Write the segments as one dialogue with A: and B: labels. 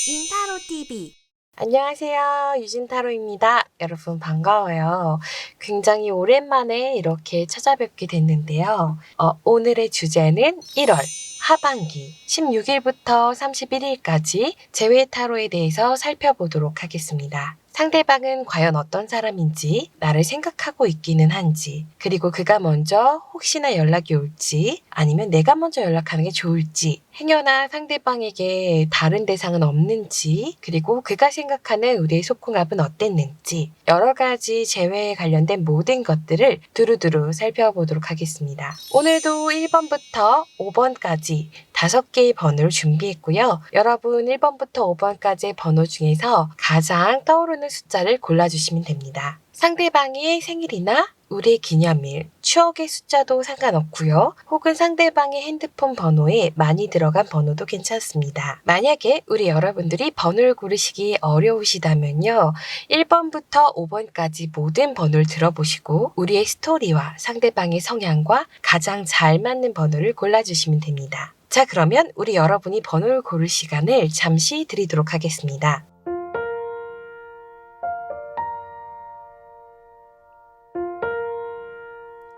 A: 인타로 TV.
B: 안녕하세요. 유진타로입니다. 여러분 반가워요. 굉장히 오랜만에 이렇게 찾아뵙게 됐는데요. 오늘의 주제는 1월 하반기 16일부터 31일까지 재회 타로에 대해서 살펴보도록 하겠습니다. 상대방은 과연 어떤 사람인지, 나를 생각하고 있기는 한지, 그리고 그가 먼저 혹시나 연락이 올지, 아니면 내가 먼저 연락하는 게 좋을지, 행여나 상대방에게 다른 대상은 없는지, 그리고 그가 생각하는 우리의 속궁합은 어땠는지, 여러 가지 재회에 관련된 모든 것들을 두루두루 살펴보도록 하겠습니다. 오늘도 1번부터 5번까지 5개의 번호를 준비했고요. 여러분 1번부터 5번까지의 번호 중에서 가장 떠오르는 숫자를 골라주시면 됩니다. 상대방의 생일이나 우리의 기념일, 추억의 숫자도 상관없고요. 혹은 상대방의 핸드폰 번호에 많이 들어간 번호도 괜찮습니다. 만약에 우리 여러분들이 번호를 고르시기 어려우시다면요. 1번부터 5번까지 모든 번호를 들어보시고 우리의 스토리와 상대방의 성향과 가장 잘 맞는 번호를 골라주시면 됩니다. 자, 그러면 우리 여러분이 번호를 고를 시간을 잠시 드리도록 하겠습니다.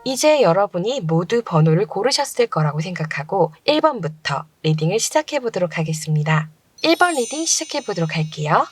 B: 이제 여러분이 모두 번호를 고르셨을 거라고 생각하고 1번부터 리딩을 시작해 보도록 하겠습니다. 1번 리딩 시작해 보도록 할게요.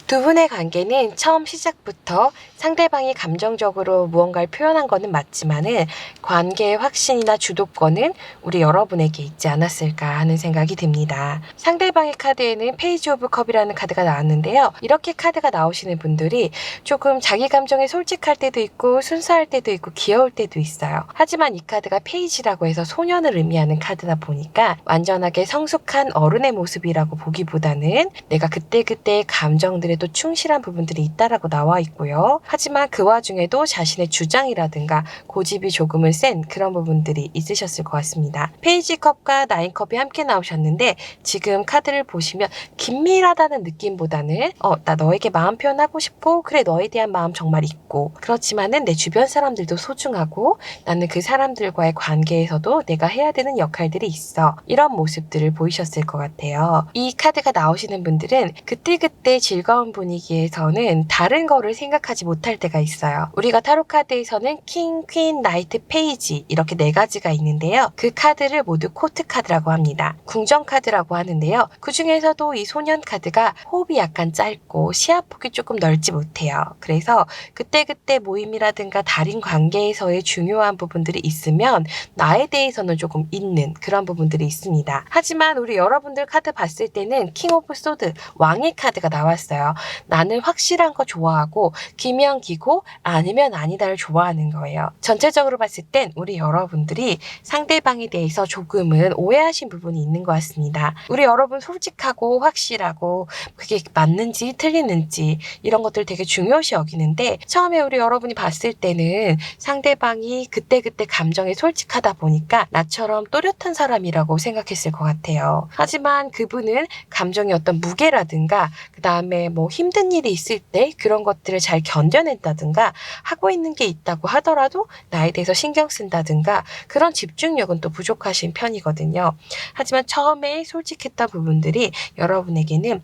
B: 두 분의 관계는 처음 시작부터 상대방이 감정적으로 무언가를 표현한 것은 맞지만은 관계의 확신이나 주도권은 우리 여러분에게 있지 않았을까 하는 생각이 듭니다. 상대방의 카드에는 페이지 오브 컵이라는 카드가 나왔는데요. 이렇게 카드가 나오시는 분들이 조금 자기 감정에 솔직할 때도 있고 순수할 때도 있고 귀여울 때도 있어요. 하지만 이 카드가 페이지라고 해서 소년을 의미하는 카드다 보니까 완전하게 성숙한 어른의 모습이라고 보기보다는 내가 그때그때 감정들에 또 충실한 부분들이 있다라고 나와 있고요. 하지만 그 와중에도 자신의 주장이라든가 고집이 조금은 센 그런 부분들이 있으셨을 것 같습니다. 페이지 컵과 나인 컵이 함께 나오셨는데 지금 카드를 보시면 긴밀하다는 느낌보다는 나 너에게 마음 표현하고 싶고 그래 너에 대한 마음 정말 있고 그렇지만은 내 주변 사람들도 소중하고 나는 그 사람들과의 관계에서도 내가 해야 되는 역할들이 있어. 이런 모습들을 보이셨을 것 같아요. 이 카드가 나오시는 분들은 그때그때 즐거운 분위기에서는 다른 거를 생각하지 못할 때가 있어요. 우리가 타로 카드에서는 킹, 퀸, 나이트, 페이지 이렇게 4가지가 있는데요. 그 카드를 모두 코트 카드라고 합니다. 궁정 카드라고 하는데요. 그 중에서도 이 소년 카드가 호흡이 약간 짧고 시야폭이 조금 넓지 못해요. 그래서 그때그때 모임이라든가 다른 관계에서의 중요한 부분들이 있으면 나에 대해서는 조금 있는 그런 부분들이 있습니다. 하지만 우리 여러분들 카드 봤을 때는 킹 오브 소드, 왕의 카드가 나왔어요. 나는 확실한 거 좋아하고 기면 기고 아니면 아니다를 좋아하는 거예요. 전체적으로 봤을 땐 우리 여러분들이 상대방에 대해서 조금은 오해하신 부분이 있는 것 같습니다. 우리 여러분 솔직하고 확실하고 그게 맞는지 틀리는지 이런 것들 되게 중요시 여기는데 처음에 우리 여러분이 봤을 때는 상대방이 그때그때 감정에 솔직하다 보니까 나처럼 또렷한 사람이라고 생각했을 것 같아요. 하지만 그분은 감정의 어떤 무게라든가 그 다음에 뭐 힘든 일이 있을 때 그런 것들을 잘 견뎌낸다든가 하고 있는 게 있다고 하더라도 나에 대해서 신경 쓴다든가 그런 집중력은 또 부족하신 편이거든요. 하지만 처음에 솔직했던 부분들이 여러분에게는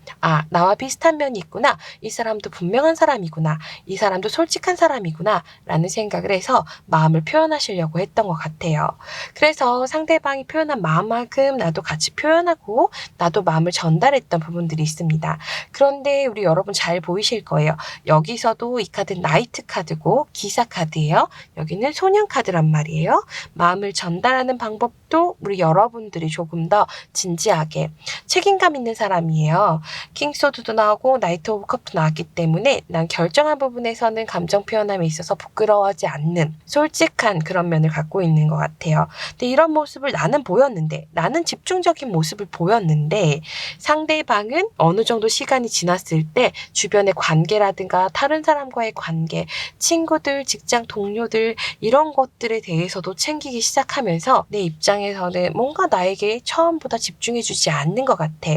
B: 나와 비슷한 면이 있구나. 이 사람도 분명한 사람이구나. 이 사람도 솔직한 사람이구나. 라는 생각을 해서 마음을 표현하시려고 했던 것 같아요. 그래서 상대방이 표현한 마음만큼 나도 같이 표현하고 나도 마음을 전달했던 부분들이 있습니다. 그런데 우리 여러분 잘 보이실 거예요. 여기서도 이 카드는 나이트 카드고 기사 카드예요. 여기는 소년 카드란 말이에요. 마음을 전달하는 방법 또 우리 여러분들이 조금 더 진지하게 책임감 있는 사람이에요. 킹소드도 나오고 나이트 오브 컵도 나왔기 때문에 난 결정한 부분에서는 감정 표현함에 있어서 부끄러워하지 않는 솔직한 그런 면을 갖고 있는 것 같아요. 근데 이런 모습을 나는 보였는데, 나는 집중적인 모습을 보였는데 상대방은 어느 정도 시간이 지났을 때 주변의 관계라든가 다른 사람과의 관계, 친구들, 직장 동료들 이런 것들에 대해서도 챙기기 시작하면서 내 입장에서는 뭔가 나에게 처음보다 집중해주지 않는 것 같아.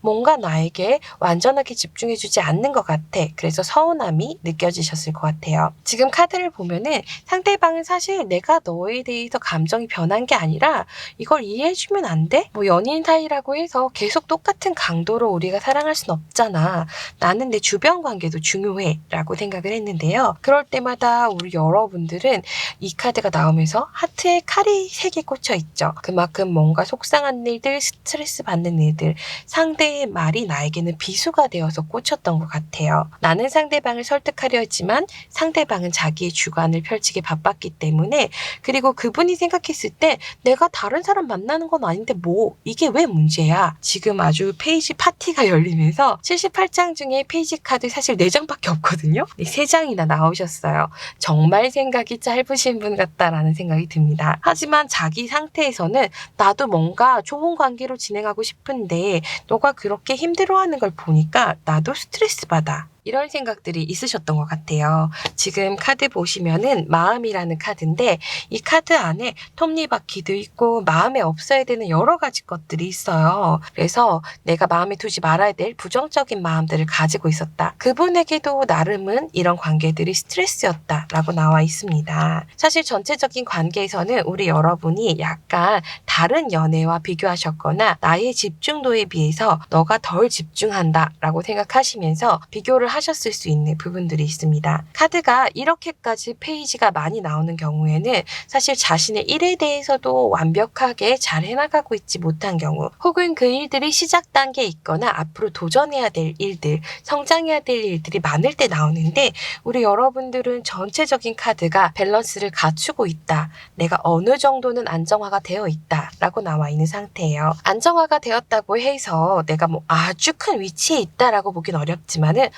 B: 뭔가 나에게 완전하게 집중해주지 않는 것 같아. 그래서 서운함이 느껴지셨을 것 같아요. 지금 카드를 보면은 상대방은 사실 내가 너에 대해서 감정이 변한 게 아니라 이걸 이해해주면 안 돼? 뭐 연인 사이라고 해서 계속 똑같은 강도로 우리가 사랑할 순 없잖아. 나는 내 주변 관계도 중요해 라고 생각을 했는데요. 그럴 때마다 우리 여러분들은 이 카드가 나오면서 하트에 칼이 3개 꽂혀 있죠. 그만큼 뭔가 속상한 일들, 스트레스 받는 일들, 상대의 말이 나에게는 비수가 되어서 꽂혔던 것 같아요. 나는 상대방을 설득하려 했지만 상대방은 자기의 주관을 펼치기 바빴기 때문에, 그리고 그분이 생각했을 때 내가 다른 사람 만나는 건 아닌데 뭐 이게 왜 문제야? 지금 아주 페이지 파티가 열리면서 78장 중에 페이지 카드 사실 4장밖에 없거든요. 3장이나 나오셨어요. 정말 생각이 짧으신 분 같다라는 생각이 듭니다. 하지만 자기 상태에서는 나도 뭔가 좋은 관계로 진행하고 싶은데 너가 그렇게 힘들어하는 걸 보니까 나도 스트레스 받아. 이런 생각들이 있으셨던 것 같아요. 지금 카드 보시면은 마음이라는 카드인데 이 카드 안에 톱니바퀴도 있고 마음에 없어야 되는 여러 가지 것들이 있어요. 그래서 내가 마음에 두지 말아야 될 부정적인 마음들을 가지고 있었다. 그분에게도 나름은 이런 관계들이 스트레스였다라고 나와 있습니다. 사실 전체적인 관계에서는 우리 여러분이 약간 다른 연애와 비교하셨거나 나의 집중도에 비해서 너가 덜 집중한다라고 생각하시면서 비교를 하셨을 수 있는 부분들이 있습니다. 카드가 이렇게까지 페이지가 많이 나오는 경우에는 사실 자신의 일에 대해서도 완벽하게 잘 해나가고 있지 못한 경우, 혹은 그 일들이 시작 단계에 있거나 앞으로 도전해야 될 일들, 성장해야 될 일들이 많을 때 나오는데 우리 여러분들은 전체적인 카드가 밸런스를 갖추고 있다. 내가 어느 정도는 안정화가 되어 있다 라고 나와 있는 상태예요. 안정화가 되었다고 해서 내가 뭐 아주 큰 위치에 있다라고 보긴 어렵지만은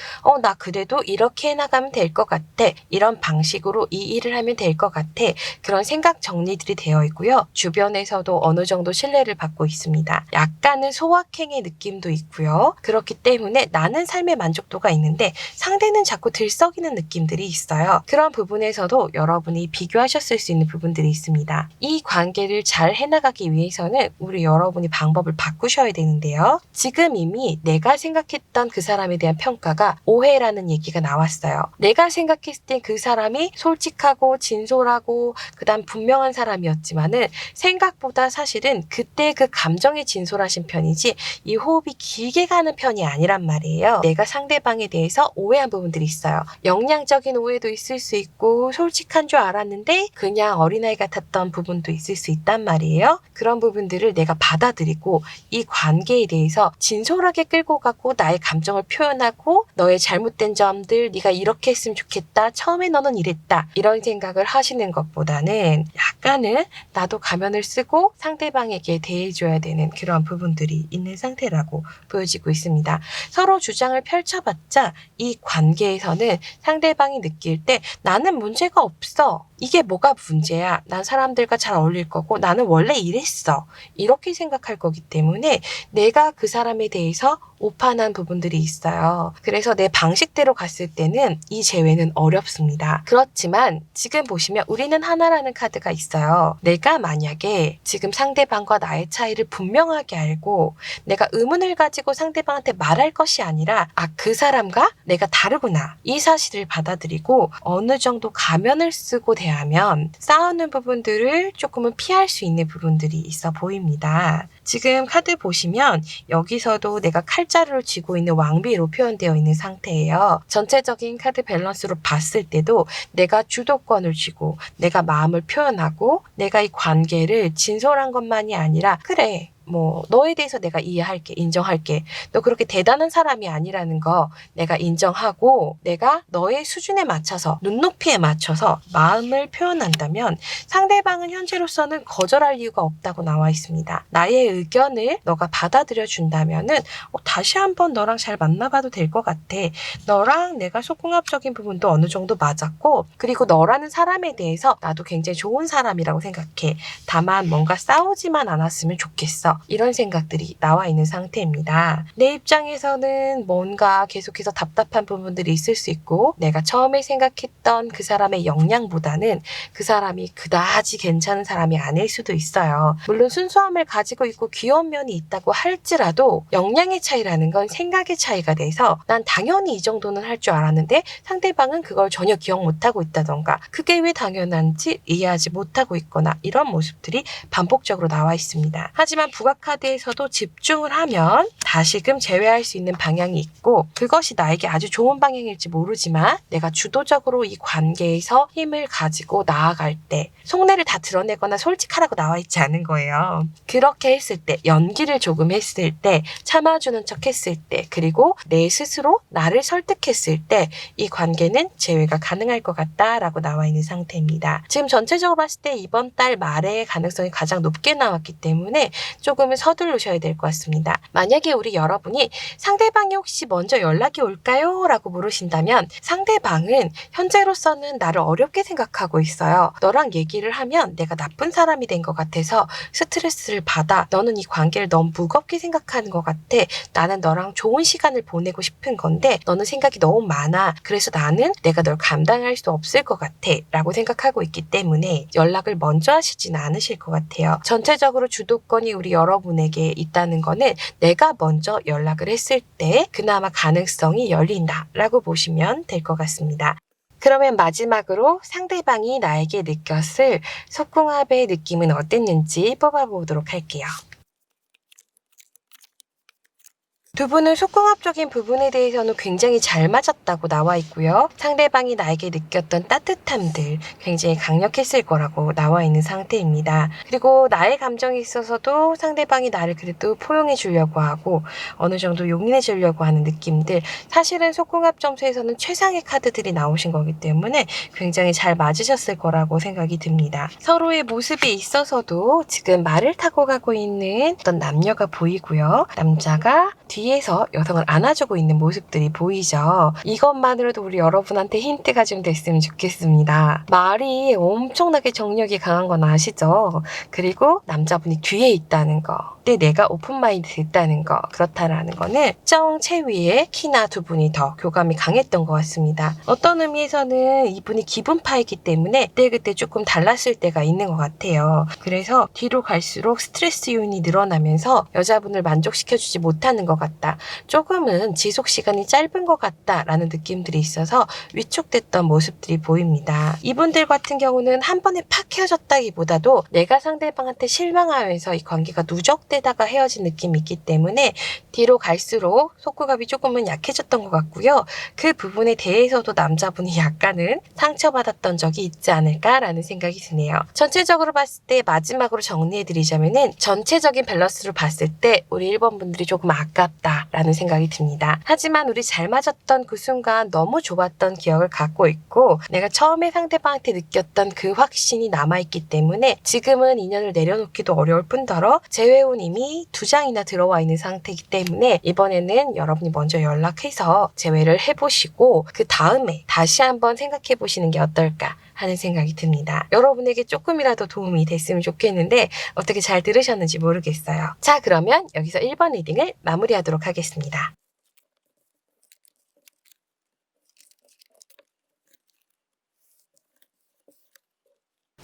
B: 나 그래도 이렇게 해나가면 될 것 같아. 이런 방식으로 이 일을 하면 될 것 같아. 그런 생각 정리들이 되어 있고요. 주변에서도 어느 정도 신뢰를 받고 있습니다. 약간은 소확행의 느낌도 있고요. 그렇기 때문에 나는 삶의 만족도가 있는데 상대는 자꾸 들썩이는 느낌들이 있어요. 그런 부분에서도 여러분이 비교하셨을 수 있는 부분들이 있습니다. 이 관계를 잘 해나가기 위해서는 우리 여러분이 방법을 바꾸셔야 되는데요. 지금 이미 내가 생각했던 그 사람에 대한 평가가 오해라는 얘기가 나왔어요. 내가 생각했을 때 그 사람이 솔직하고 진솔하고 그다음 분명한 사람이었지만은 생각보다 사실은 그때 그 감정에 진솔하신 편이지 이 호흡이 길게 가는 편이 아니란 말이에요. 내가 상대방에 대해서 오해한 부분들이 있어요. 역량적인 오해도 있을 수 있고 솔직한 줄 알았는데 그냥 어린아이 같았던 부분도 있을 수 있단 말이에요. 그런 부분들을 내가 받아들이고 이 관계에 대해서 진솔하게 끌고 가고 나의 감정을 표현하고 너의 잘못된 점들, 네가 이렇게 했으면 좋겠다, 처음에 너는 이랬다, 이런 생각을 하시는 것보다는 약간은 나도 가면을 쓰고 상대방에게 대해줘야 되는 그런 부분들이 있는 상태라고 보여지고 있습니다. 서로 주장을 펼쳐봤자 이 관계에서는 상대방이 느낄 때 나는 문제가 없어, 이게 뭐가 문제야, 난 사람들과 잘 어울릴 거고 나는 원래 이랬어, 이렇게 생각할 거기 때문에 내가 그 사람에 대해서 오판한 부분들이 있어요. 그래서 내 방식대로 갔을 때는 이 재회는 어렵습니다. 그렇지만 지금 보시면 우리는 하나라는 카드가 있어요. 내가 만약에 지금 상대방과 나의 차이를 분명하게 알고 내가 의문을 가지고 상대방한테 말할 것이 아니라 그 사람과 내가 다르구나, 이 사실을 받아들이고 어느 정도 가면을 쓰고 대하면 싸우는 부분들을 조금은 피할 수 있는 부분들이 있어 보입니다. 지금 카드 보시면 여기서도 내가 칼자루를 쥐고 있는 왕비로 표현되어 있는 상태예요. 전체적인 카드 밸런스로 봤을 때도 내가 주도권을 쥐고 내가 마음을 표현하고 내가 이 관계를 진솔한 것만이 아니라 그래, 뭐 너에 대해서 내가 이해할게, 인정할게. 너 그렇게 대단한 사람이 아니라는 거 내가 인정하고 내가 너의 수준에 맞춰서 눈높이에 맞춰서 마음을 표현한다면 상대방은 현재로서는 거절할 이유가 없다고 나와 있습니다. 나의 의견을 너가 받아들여 준다면은 다시 한번 너랑 잘 만나봐도 될 것 같아. 너랑 내가 속궁합적인 부분도 어느 정도 맞았고 그리고 너라는 사람에 대해서 나도 굉장히 좋은 사람이라고 생각해. 다만 뭔가 싸우지만 않았으면 좋겠어. 이런 생각들이 나와 있는 상태입니다. 내 입장에서는 뭔가 계속해서 답답한 부분들이 있을 수 있고 내가 처음에 생각했던 그 사람의 역량보다는 그 사람이 그다지 괜찮은 사람이 아닐 수도 있어요. 물론 순수함을 가지고 있고 귀여운 면이 있다고 할지라도 역량의 차이라는 건 생각의 차이가 돼서 난 당연히 이 정도는 할 줄 알았는데 상대방은 그걸 전혀 기억 못하고 있다던가 그게 왜 당연한지 이해하지 못하고 있거나 이런 모습들이 반복적으로 나와 있습니다. 하지만 부가카드에서도 집중을 하면 다시금 제외할 수 있는 방향이 있고 그것이 나에게 아주 좋은 방향일지 모르지만 내가 주도적으로 이 관계에서 힘을 가지고 나아갈 때 속내를 다 드러내거나 솔직하라고 나와 있지 않은 거예요. 그렇게 했을 때 연기를 조금 했을 때 참아주는 척 했을 때 그리고 내 스스로 나를 설득했을 때 이 관계는 재회가 가능할 것 같다라고 나와 있는 상태입니다. 지금 전체적으로 봤을 때 이번 달 말에 가능성이 가장 높게 나왔기 때문에 조금은 서두르셔야 될 것 같습니다. 만약에 우리 여러분이 상대방이 혹시 먼저 연락이 올까요? 라고 물으신다면 상대방은 현재로서는 나를 어렵게 생각하고 있어요. 너랑 얘기를 하면 내가 나쁜 사람이 된 것 같아서 스트레스를 받아. 너는 이 관계를 너무 무겁게 생각하는 것 같아. 나는 너랑 좋은 시간을 보내고 싶은 건데 너는 생각이 너무 많아. 그래서 나는 내가 널 감당할 수 없을 것 같아 라고 생각하고 있기 때문에 연락을 먼저 하시진 않으실 것 같아요. 전체적으로 주도권이 우리 여러분에게 있다는 거는 내가 먼저 연락을 했을 때 그나마 가능성이 열린다 라고 보시면 될 것 같습니다. 그러면 마지막으로 상대방이 나에게 느꼈을 속궁합의 느낌은 어땠는지 뽑아보도록 할게요. 두 분은 속궁합적인 부분에 대해서는 굉장히 잘 맞았다고 나와 있고요. 상대방이 나에게 느꼈던 따뜻함들 굉장히 강력했을 거라고 나와 있는 상태입니다. 그리고 나의 감정에 있어서도 상대방이 나를 그래도 포용해 주려고 하고 어느 정도 용인해 주려고 하는 느낌들 사실은 속궁합 점수에서는 최상의 카드들이 나오신 거기 때문에 굉장히 잘 맞으셨을 거라고 생각이 듭니다. 서로의 모습에 있어서도 지금 말을 타고 가고 있는 어떤 남녀가 보이고요. 남자가 뒤에서 여성을 안아주고 있는 모습들이 보이죠. 이것만으로도 우리 여러분한테 힌트가 좀 됐으면 좋겠습니다. 말이 엄청나게 정력이 강한 건 아시죠? 그리고 남자분이 뒤에 있다는 거. 그때 내가 오픈마인드 됐다는 거. 그렇다라는 거는 특정 체위에 키나 두 분이 더 교감이 강했던 것 같습니다. 어떤 의미에서는 이분이 기분파이기 때문에 그때 조금 달랐을 때가 있는 것 같아요. 그래서 뒤로 갈수록 스트레스 요인이 늘어나면서 여자분을 만족시켜주지 못하는 것 같다. 조금은 지속 시간이 짧은 것 같다라는 느낌들이 있어서 위축됐던 모습들이 보입니다. 이분들 같은 경우는 한 번에 팍 헤어졌다기보다도 내가 상대방한테 실망하면서 이 관계가 누적되다가 헤어진 느낌이 있기 때문에 뒤로 갈수록 속궁합이 조금은 약해졌던 것 같고요. 그 부분에 대해서도 남자분이 약간은 상처받았던 적이 있지 않을까라는 생각이 드네요. 전체적으로 봤을 때 마지막으로 정리해드리자면은 전체적인 밸런스를 봤을 때 우리 1번 분들이 조금 아깝다라는 생각이 듭니다. 하지만 우리 잘 맞았던 그 순간 너무 좋았던 기억을 갖고 있고 내가 처음에 상대방한테 느꼈던 그 확신이 남아있기 때문에 지금은 인연을 내려놓기도 어려울 뿐더러 재회운 이미 2장이나 들어와 있는 상태이기 때문에 이번에는 여러분이 먼저 연락해서 재회를 해보시고 그 다음에 다시 한번 생각해 보시는 게 어떨까 하는 생각이 듭니다. 여러분에게 조금이라도 도움이 됐으면 좋겠는데 어떻게 잘 들으셨는지 모르겠어요. 자, 그러면 여기서 1번 리딩을 마무리하도록 하겠습니다.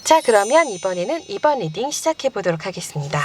B: 자, 그러면 이번에는 2번 리딩 시작해 보도록 하겠습니다.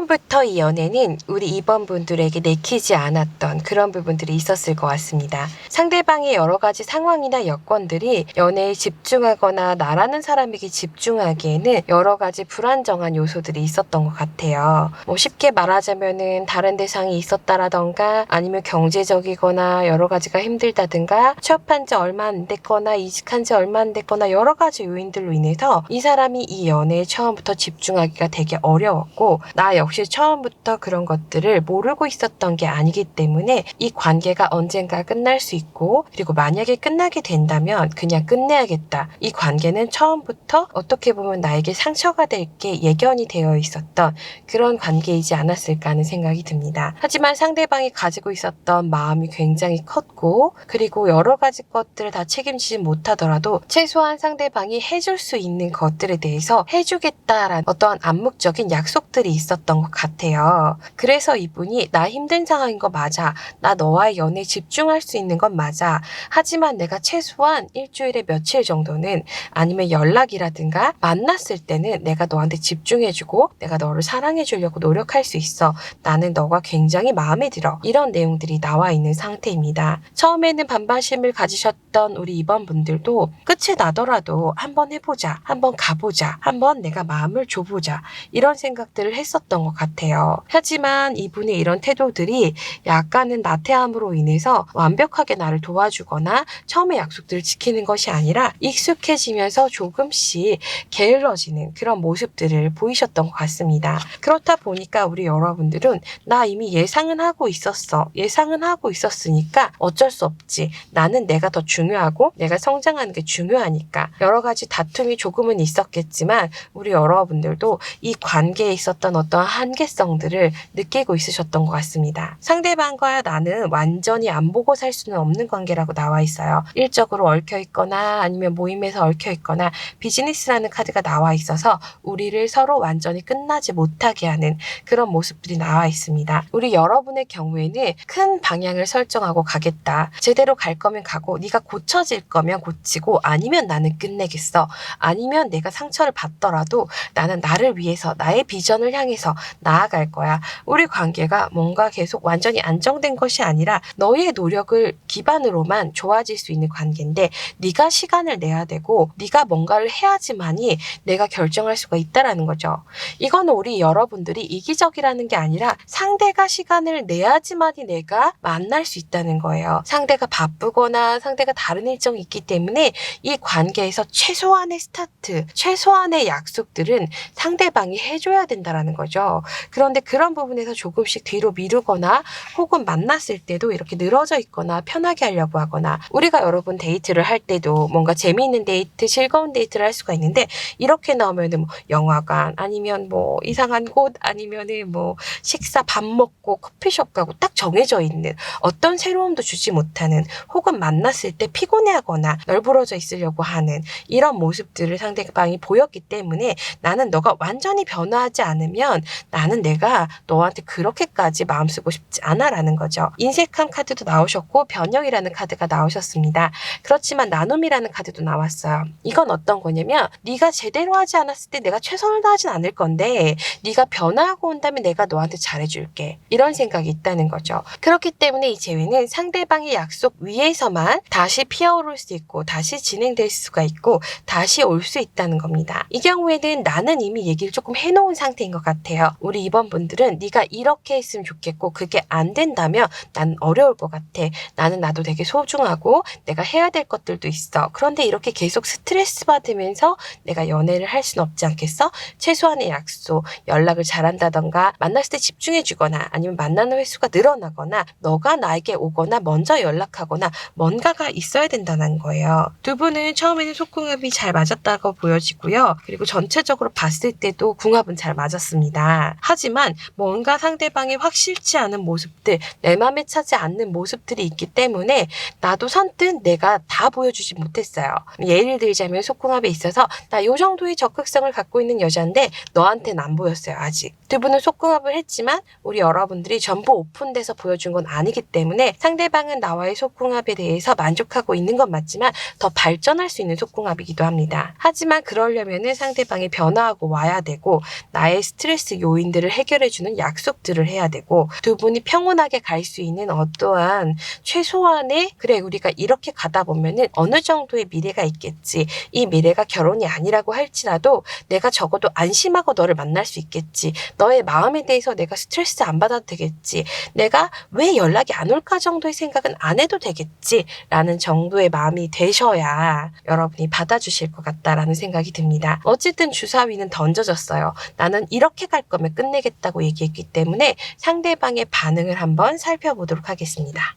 B: 처음부터 이 연애는 우리 2번 분들에게 내키지 않았던 그런 부분들이 있었을 것 같습니다. 상대방의 여러 가지 상황이나 여건들이 연애에 집중하거나 나라는 사람에게 집중하기에는 여러 가지 불안정한 요소들이 있었던 것 같아요. 뭐 쉽게 말하자면은 다른 대상이 있었다라던가 아니면 경제적이거나 여러 가지가 힘들다든가 취업한 지 얼마 안 됐거나 이직한 지 얼마 안 됐거나 여러 가지 요인들로 인해서 이 사람이 이 연애에 처음부터 집중하기가 되게 어려웠고 나 역시 처음부터 그런 것들을 모르고 있었던 게 아니기 때문에 이 관계가 언젠가 끝날 수 있고 그리고 만약에 끝나게 된다면 그냥 끝내야겠다. 이 관계는 처음부터 어떻게 보면 나에게 상처가 될 게 예견이 되어 있었던 그런 관계이지 않았을까 하는 생각이 듭니다. 하지만 상대방이 가지고 있었던 마음이 굉장히 컸고 그리고 여러 가지 것들을 다 책임지지 못하더라도 최소한 상대방이 해줄 수 있는 것들에 대해서 해주겠다라는 어떠한 암묵적인 약속들이 있었던 것 같아요. 그래서 이분이 나 힘든 상황인 거 맞아. 나 너와의 연애에 집중할 수 있는 건 맞아. 하지만 내가 최소한 일주일에 며칠 정도는 아니면 연락이라든가 만났을 때는 내가 너한테 집중해주고 내가 너를 사랑해주려고 노력할 수 있어. 나는 너가 굉장히 마음에 들어. 이런 내용들이 나와 있는 상태입니다. 처음에는 반발심을 가지셨던 우리 2번 분들도 끝이 나더라도 한번 해보자. 한번 가보자. 한번 내가 마음을 줘보자. 이런 생각들을 했었던 것 같아요. 하지만 이분의 이런 태도들이 약간은 나태함으로 인해서 완벽하게 나를 도와주거나 처음에 약속들을 지키는 것이 아니라 익숙해지면서 조금씩 게을러지는 그런 모습들을 보이셨던 것 같습니다. 그렇다 보니까 우리 여러분들은 나 이미 예상은 하고 있었어. 예상은 하고 있었으니까 어쩔 수 없지. 나는 내가 더 중요하고 내가 성장하는 게 중요하니까 여러 가지 다툼이 조금은 있었겠지만 우리 여러분들도 이 관계에 있었던 어떤 한계성들을 느끼고 있으셨던 것 같습니다. 상대방과 나는 완전히 안 보고 살 수는 없는 관계라고 나와 있어요. 일적으로 얽혀 있거나 아니면 모임에서 얽혀 있거나 비즈니스라는 카드가 나와 있어서 우리를 서로 완전히 끝나지 못하게 하는 그런 모습들이 나와 있습니다. 우리 여러분의 경우에는 큰 방향을 설정하고 가겠다. 제대로 갈 거면 가고 네가 고쳐질 거면 고치고 아니면 나는 끝내겠어. 아니면 내가 상처를 받더라도 나는 나를 위해서 나의 비전을 향해서 나아갈 거야. 우리 관계가 뭔가 계속 완전히 안정된 것이 아니라 너의 노력을 기반으로만 좋아질 수 있는 관계인데 네가 시간을 내야 되고 네가 뭔가를 해야지만이 내가 결정할 수가 있다라는 거죠. 이거는 우리 여러분들이 이기적이라는 게 아니라 상대가 시간을 내야지만이 내가 만날 수 있다는 거예요. 상대가 바쁘거나 상대가 다른 일정이 있기 때문에 이 관계에서 최소한의 스타트, 최소한의 약속들은 상대방이 해줘야 된다라는 거죠. 그런데 그런 부분에서 조금씩 뒤로 미루거나 혹은 만났을 때도 이렇게 늘어져 있거나 편하게 하려고 하거나 우리가 여러분 데이트를 할 때도 뭔가 재미있는 데이트, 즐거운 데이트를 할 수가 있는데 이렇게 나오면은 뭐 영화관 아니면 뭐 이상한 곳 아니면은 뭐 식사 밥 먹고 커피숍 가고 딱 정해져 있는 어떤 새로움도 주지 못하는 혹은 만났을 때 피곤해하거나 널브러져 있으려고 하는 이런 모습들을 상대방이 보였기 때문에 나는 너가 완전히 변화하지 않으면 나는 내가 너한테 그렇게까지 마음 쓰고 싶지 않아라는 거죠. 인색한 카드도 나오셨고 변형이라는 카드가 나오셨습니다. 그렇지만 나눔이라는 카드도 나왔어요. 이건 어떤 거냐면 네가 제대로 하지 않았을 때 내가 최선을 다하진 않을 건데 네가 변화하고 온다면 내가 너한테 잘해줄게. 이런 생각이 있다는 거죠. 그렇기 때문에 이 재회는 상대방의 약속 위에서만 다시 피어오를 수 있고 다시 진행될 수가 있고 다시 올 수 있다는 겁니다. 이 경우에는 나는 이미 얘기를 조금 해놓은 상태인 것 같아요. 우리 2번 분들은 네가 이렇게 했으면 좋겠고 그게 안 된다면 난 어려울 것 같아. 나는 나도 되게 소중하고 내가 해야 될 것들도 있어. 그런데 이렇게 계속 스트레스 받으면서 내가 연애를 할 수는 없지 않겠어? 최소한의 약속, 연락을 잘한다던가 만났을 때 집중해주거나 아니면 만나는 횟수가 늘어나거나 너가 나에게 오거나 먼저 연락하거나 뭔가가 있어야 된다는 거예요. 두 분은 처음에는 속궁합이 잘 맞았다고 보여지고요. 그리고 전체적으로 봤을 때도 궁합은 잘 맞았습니다. 하지만 뭔가 상대방이 확실치 않은 모습들, 내 맘에 차지 않는 모습들이 있기 때문에 나도 선뜻 내가 다 보여주지 못했어요. 예를 들자면 속궁합에 있어서 나 요 정도의 적극성을 갖고 있는 여자인데 너한테는 안 보였어요. 아직. 두 분은 속궁합을 했지만 우리 여러분들이 전부 오픈돼서 보여준 건 아니기 때문에 상대방은 나와의 속궁합에 대해서 만족하고 있는 건 맞지만 더 발전할 수 있는 속궁합이기도 합니다. 하지만 그러려면은 상대방이 변화하고 와야 되고 나의 스트레스 요인 고민들을 해결해주는 약속들을 해야 되고, 두 분이 평온하게 갈 수 있는 어떠한 최소한의, 그래 우리가 이렇게 가다 보면은 어느 정도의 미래가 있겠지, 이 미래가 결혼이 아니라고 할지라도 내가 적어도 안심하고 너를 만날 수 있겠지, 너의 마음에 대해서 내가 스트레스 안 받아도 되겠지, 내가 왜 연락이 안 올까 정도의 생각은 안 해도 되겠지 라는 정도의 마음이 되셔야 여러분이 받아주실 것 같다라는 생각이 듭니다. 어쨌든 주사위는 던져졌어요. 나는 이렇게 갈 거면 끝내겠다고 얘기했기 때문에 상대방의 반응을 한번 살펴보도록 하겠습니다.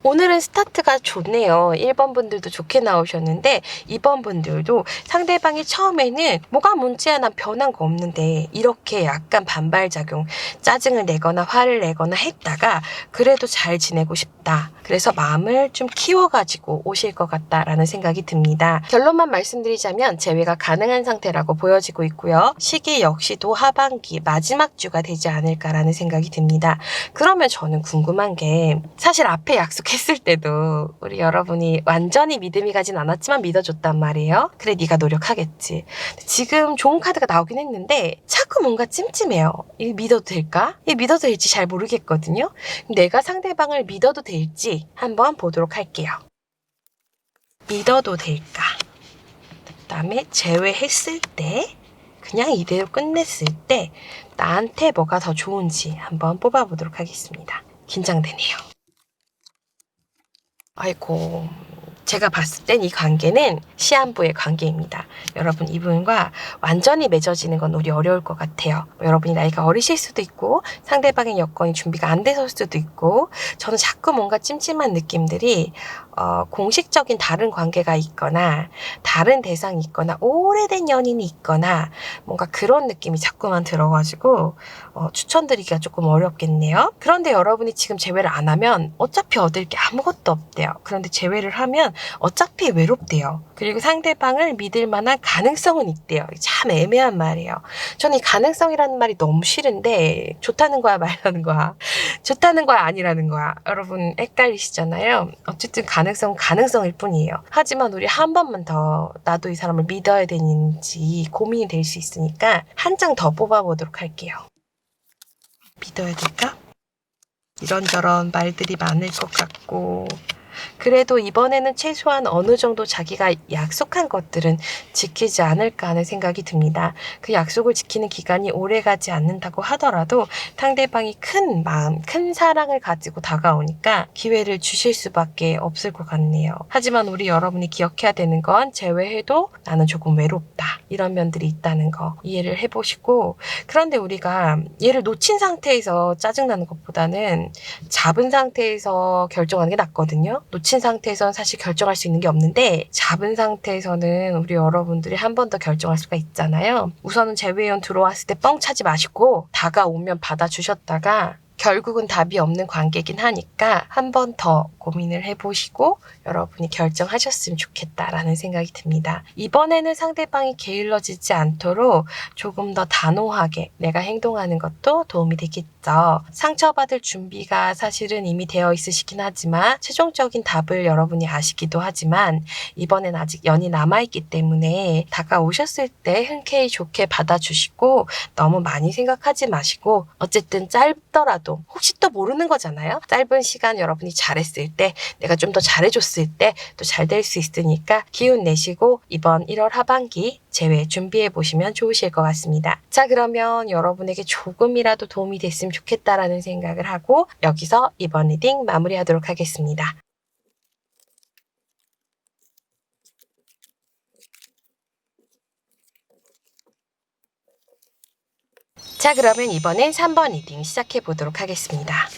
B: 오늘은 스타트가 좋네요. 1번 분들도 좋게 나오셨는데 2번 분들도 상대방이 처음에는 뭐가 문제야, 난 변한 거 없는데 이렇게 약간 반발작용, 짜증을 내거나 화를 내거나 했다가 그래도 잘 지내고 싶다, 그래서 마음을 좀 키워가지고 오실 것 같다라는 생각이 듭니다. 결론만 말씀드리자면 재회가 가능한 상태라고 보여지고 있고요. 시기 역시도 하반기 마지막 주가 되지 않을까라는 생각이 듭니다. 그러면 저는 궁금한 게, 사실 앞에 약속했을 때도 우리 여러분이 완전히 믿음이 가진 않았지만 믿어줬단 말이에요. 그래 네가 노력하겠지. 지금 좋은 카드가 나오긴 했는데 자꾸 뭔가 찜찜해요. 이거 믿어도 될까? 이거 믿어도 될지 잘 모르겠거든요. 내가 상대방을 믿어도 될지 한번 보도록 할게요. 믿어도 될까? 그다음에 제외했을 때, 그냥 이대로 끝냈을 때 나한테 뭐가 더 좋은지 한번 뽑아보도록 하겠습니다. 긴장되네요. 아이고, 제가 봤을 땐 이 관계는 시한부의 관계입니다. 여러분, 이분과 완전히 맺어지는 건 우리 어려울 것 같아요. 여러분이 나이가 어리실 수도 있고 상대방의 여건이 준비가 안 돼서일 수도 있고, 저는 자꾸 뭔가 찜찜한 느낌들이 공식적인 다른 관계가 있거나 다른 대상이 있거나 오래된 연인이 있거나 뭔가 그런 느낌이 자꾸만 들어가지고 추천드리기가 조금 어렵겠네요. 그런데 여러분이 지금 제외를 안 하면 어차피 얻을 게 아무것도 없대요. 그런데 제외를 하면 어차피 외롭대요. 그리고 상대방을 믿을 만한 가능성은 있대요. 참 애매한 말이에요. 저는 이 가능성이라는 말이 너무 싫은데, 좋다는 거야 말라는 거야, 좋다는 거야 아니라는 거야, 여러분 헷갈리시잖아요. 어쨌든 가능성은 가능성일 뿐이에요. 하지만 우리 한 번만 더 나도 이 사람을 믿어야 되는지 고민이 될 수 있으니까 한 장 더 뽑아보도록 할게요. 믿어야 될까? 이런저런 말들이 많을 것 같고, 그래도 이번에는 최소한 어느 정도 자기가 약속한 것들은 지키지 않을까 하는 생각이 듭니다. 그 약속을 지키는 기간이 오래가지 않는다고 하더라도 상대방이 큰 마음, 큰 사랑을 가지고 다가오니까 기회를 주실 수밖에 없을 것 같네요. 하지만 우리 여러분이 기억해야 되는 건, 제외해도 나는 조금 외롭다, 이런 면들이 있다는 거 이해를 해보시고, 그런데 우리가 얘를 놓친 상태에서 짜증나는 것보다는 잡은 상태에서 결정하는 게 낫거든요. 놓친 상태에서는 사실 결정할 수 있는 게 없는데, 잡은 상태에서는 우리 여러분들이 한 번 더 결정할 수가 있잖아요. 우선은 재회원 들어왔을 때 뻥 차지 마시고 다가오면 받아주셨다가 결국은 답이 없는 관계긴 하니까 한 번 더 고민을 해보시고 여러분이 결정하셨으면 좋겠다라는 생각이 듭니다. 이번에는 상대방이 게을러지지 않도록 조금 더 단호하게 내가 행동하는 것도 도움이 되겠죠. 상처받을 준비가 사실은 이미 되어 있으시긴 하지만 최종적인 답을 여러분이 아시기도 하지만, 이번엔 아직 연이 남아있기 때문에 다가오셨을 때 흔쾌히 좋게 받아주시고 너무 많이 생각하지 마시고, 어쨌든 짧더라도 혹시 또 모르는 거잖아요. 짧은 시간 여러분이 잘했을 때, 내가 좀 더 잘해줬을 때 또 잘 될 수 있으니까 기운 내시고 이번 1월 하반기 제외 준비해 보시면 좋으실 것 같습니다. 자, 그러면 여러분에게 조금이라도 도움이 됐으면 좋겠다라는 생각을 하고 여기서 이번 리딩 마무리하도록 하겠습니다. 자, 그러면 이번엔 3번 리딩 시작해 보도록 하겠습니다.